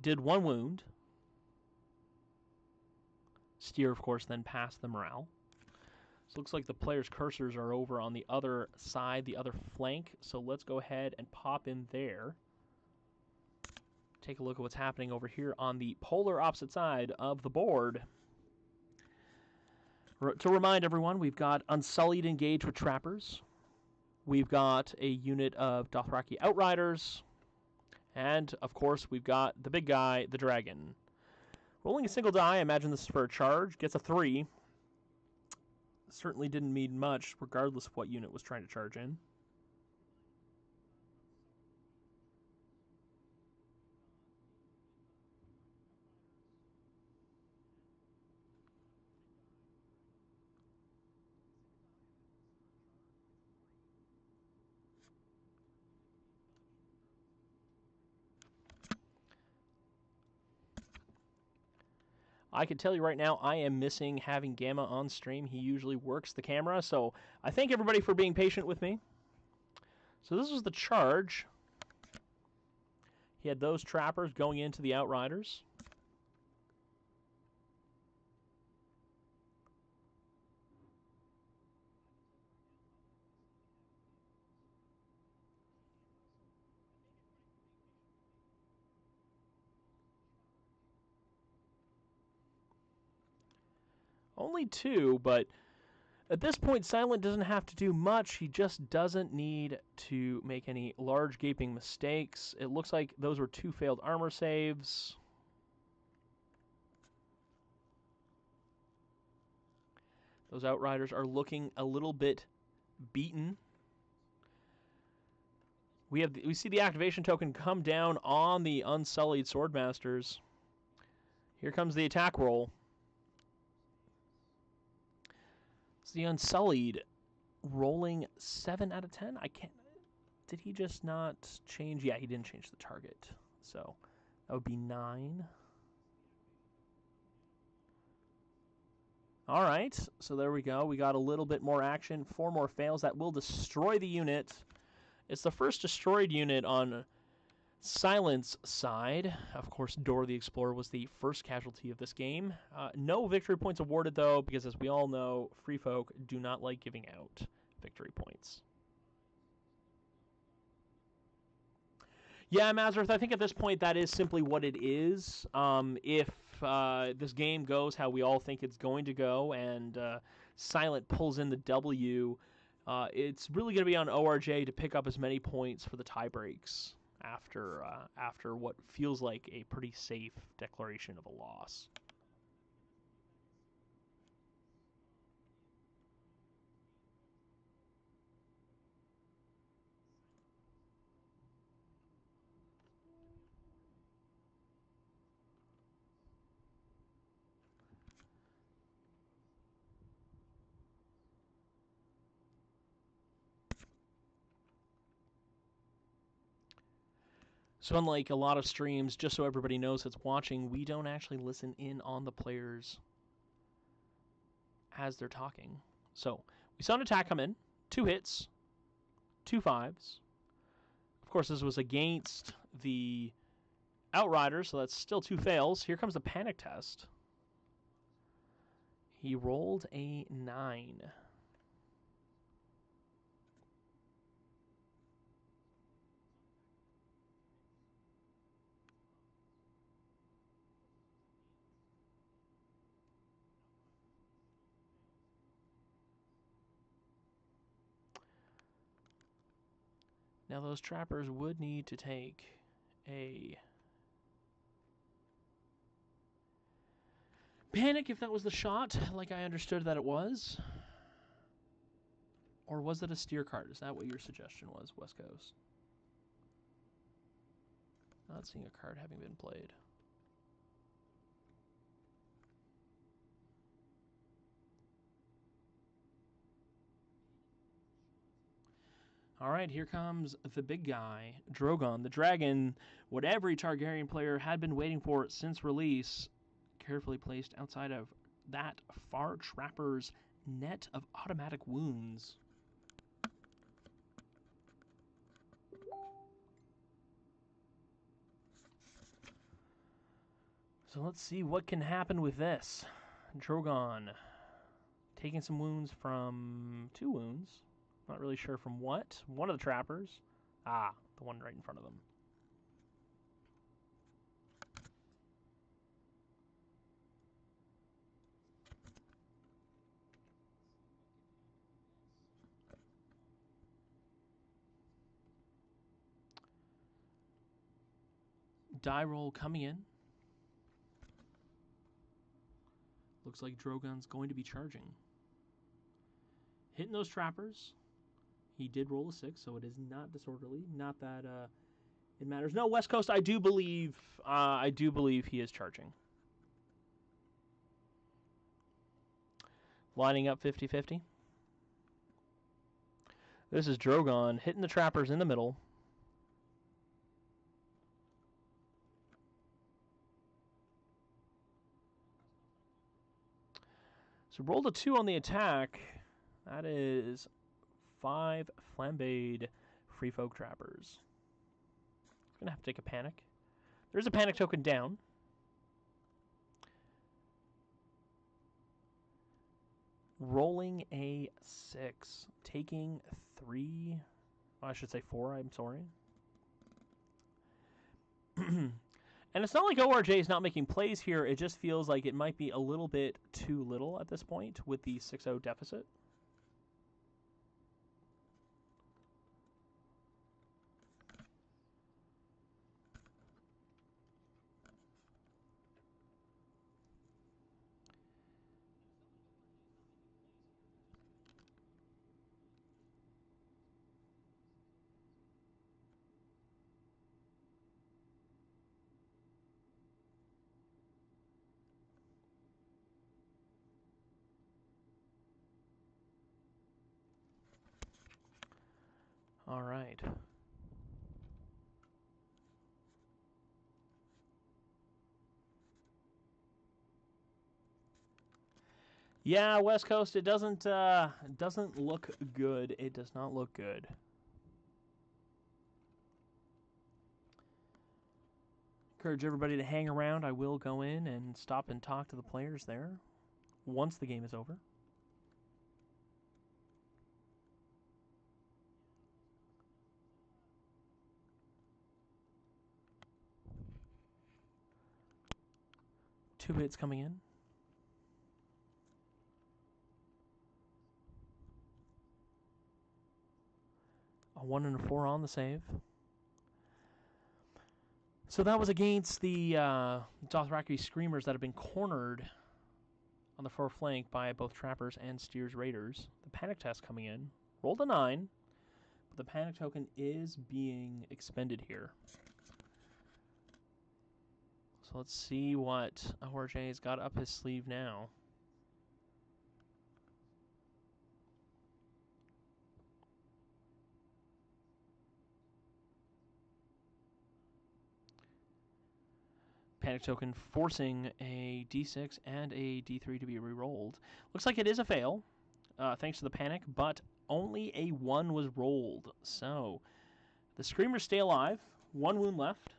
Did 1 wound. Steer, of course, then passed the morale. So it looks like the players' cursors are over on the other side, the other flank. So let's go ahead and pop in there. Take a look at what's happening over here on the polar opposite side of the board. To remind everyone, we've got Unsullied engaged with Trappers. We've got a unit of Dothraki Outriders. And, of course, we've got the big guy, the Dragon. Rolling a single die, I imagine this is for a charge, gets a 3. Certainly didn't mean much, regardless of what unit was trying to charge in. I can tell you right now, I am missing having Gamma on stream. He usually works the camera, so I thank everybody for being patient with me. So this was the charge. He had those trappers going into the Outriders. Only 2, but at this point, Silent doesn't have to do much. He just doesn't need to make any large gaping mistakes. It looks like those were 2 failed armor saves. Those Outriders are looking a little bit beaten. We see the activation token come down on the Unsullied Swordmasters. Here comes the attack roll. It's the Unsullied rolling 7 out of 10. I can't. Did he just not change? Yeah, he didn't change the target. So that would be 9. All right. So there we go. We got a little bit more action. 4 more fails. That will destroy the unit. It's the first destroyed unit on Silent's side. Of course, Dora the Explorer was the first casualty of this game. No victory points awarded, though, because as we all know, free folk do not like giving out victory points. Yeah, Mazarth, I think at this point that is simply what it is. If this game goes how we all think it's going to go and Silent pulls in the W, it's really going to be on ORJ to pick up as many points for the tie breaks after what feels like a pretty safe declaration of a loss. So unlike a lot of streams, just so everybody knows that's watching, we don't actually listen in on the players as they're talking. So we saw an attack come in, 2 hits, 2 5s. Of course, this was against the Outrider, so that's still 2 fails. Here comes the panic test. He rolled a 9. Now those trappers would need to take a panic if that was the shot, like I understood that it was. Or was it a steer card? Is that what your suggestion was, West Coast? Not seeing a card having been played. All right, here comes the big guy, Drogon, the dragon, what every Targaryen player had been waiting for since release, carefully placed outside of that far trapper's net of automatic wounds. So let's see what can happen with this. Drogon taking some wounds from 2 wounds. Not really sure from what. One of the trappers. Ah, the one right in front of them. Die roll coming in. Looks like Drogon's going to be charging. Hitting those trappers. He did roll a 6, so it is not disorderly. Not that it matters. No, West Coast, I do believe he is charging. Lining up 50-50. This is Drogon hitting the trappers in the middle. So rolled a 2 on the attack. That is 5 flambéed free folk trappers. Gonna have to take a panic. There's a panic token down. Rolling a 6. Taking 3. Oh, I should say 4, I'm sorry. And it's not like ORJ is not making plays here. It just feels like it might be a little bit too little at this point with the 6-0 deficit. All right. Yeah, West Coast, it doesn't look good. It does not look good. Encourage everybody to hang around. I will go in and stop and talk to the players there once the game is over. Two hits coming in. A 1 and a 4 on the save. So that was against the Dothraki Screamers that have been cornered on the far flank by both Trappers and Steers Raiders. The panic test coming in. Rolled a 9, but the panic token is being expended here. So let's see what ORJ's got up his sleeve now. Panic token forcing a D6 and a D3 to be re-rolled. Looks like it is a fail, thanks to the panic, but only a 1 was rolled. So the Screamers stay alive. 1 wound left.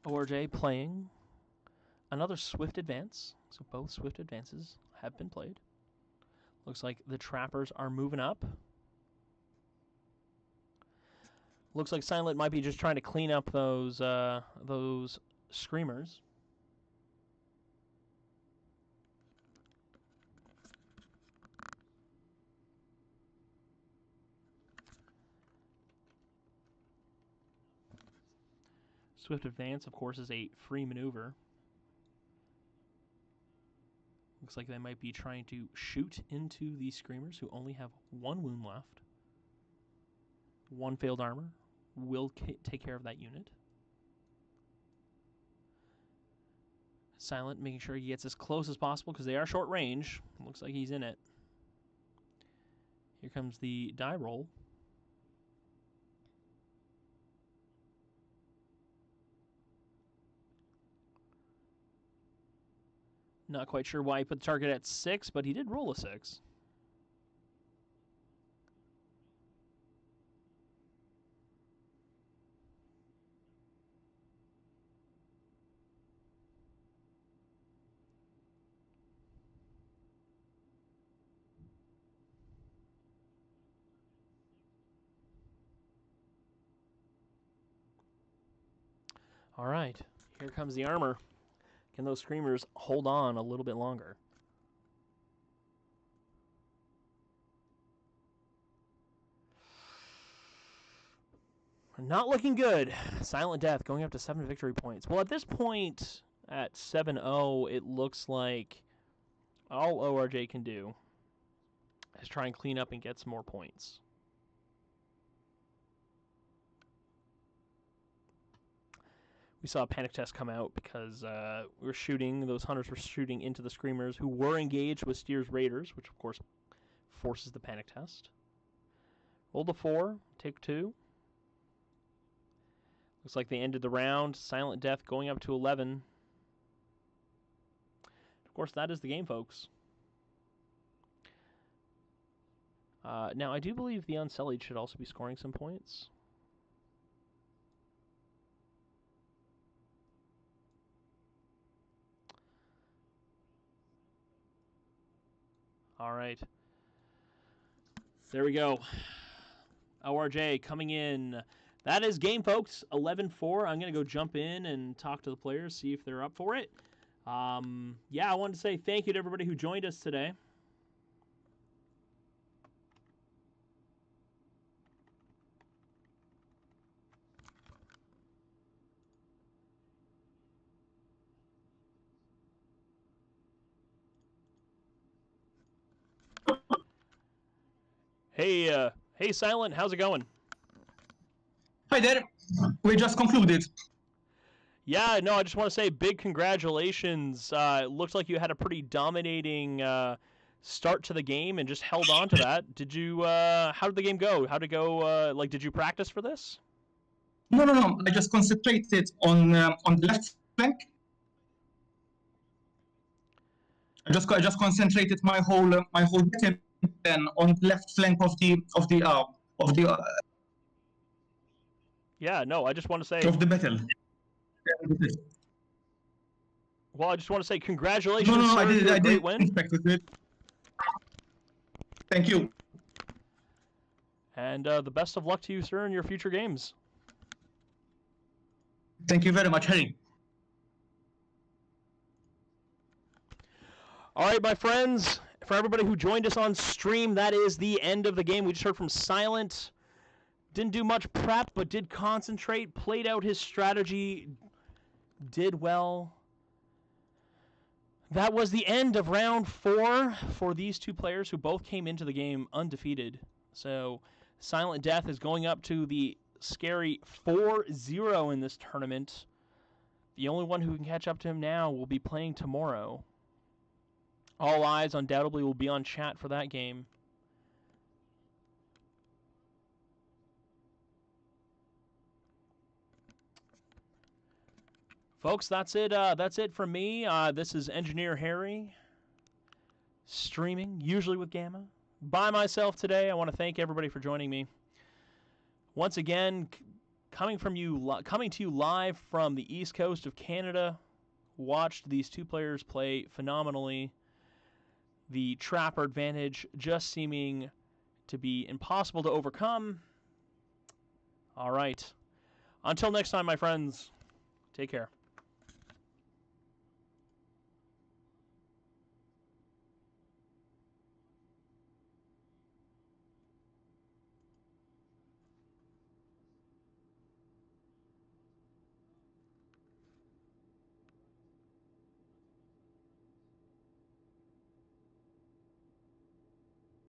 ORJ playing another swift advance. So both swift advances have been played. Looks like the Trappers are moving up. Looks like Silent might be just trying to clean up those Screamers. Swift advance, of course, is a free maneuver. Looks like they might be trying to shoot into these Screamers who only have 1 wound left. 1 failed armor will take care of that unit. Silent making sure he gets as close as possible because they are short range. Looks like he's in it. Here comes the die roll. Not quite sure why he put the target at 6, but he did roll a 6. All right, here comes the armor. Can those Screamers hold on a little bit longer? Not looking good. Silent Death going up to 7 victory points. Well, at this point, at 7-0, it looks like all ORJ can do is try and clean up and get some more points. We saw a panic test come out because we were shooting, those hunters were shooting into the Screamers who were engaged with Steers Raiders, which of course forces the panic test. Rolled a 4, take 2. Looks like they ended the round. Silent Death going up to 11. Of course, that is the game, folks. Now, I do believe the Unsullied should also be scoring some points. All right. There we go. ORJ coming in. That is game, folks. 11-4. I'm going to go jump in and talk to the players, see if they're up for it. Yeah, I wanted to say thank you to everybody who joined us today. Hey, Silent, how's it going? Hi there. We just concluded. Yeah, no, I just want to say big congratulations. It looks like you had a pretty dominating start to the game and just held on to that. Did you? How did the game go? How did it go? Like, did you practice for this? No. I just concentrated on the left flank. I just concentrated my whole battle then on the left flank of the Yeah, no, I just want to say of the battle. Well, I just want to say congratulations. No, sir, I didn't great win. expect it. Thank you. And the best of luck to you, sir, in your future games. Thank you very much, Harry. All right, my friends, For everybody who joined us on stream, that is the end of the game. We just heard from Silent. Didn't do much prep, but did concentrate, played out his strategy, did well. That was the end of round 4 for these two players who both came into the game undefeated. So Silent Death is going up to the scary 4-0 in this tournament. The only one who can catch up to him now will be playing tomorrow. All eyes undoubtedly will be on chat for that game. Folks, that's it. That's it from me. This is Engineer Harry, streaming, usually with Gamma. By myself today. I want to thank everybody for joining me. Once again, coming to you live from the East Coast of Canada. Watched these two players play phenomenally. The Trapper advantage just seeming to be impossible to overcome. All right. Until next time, my friends, take care.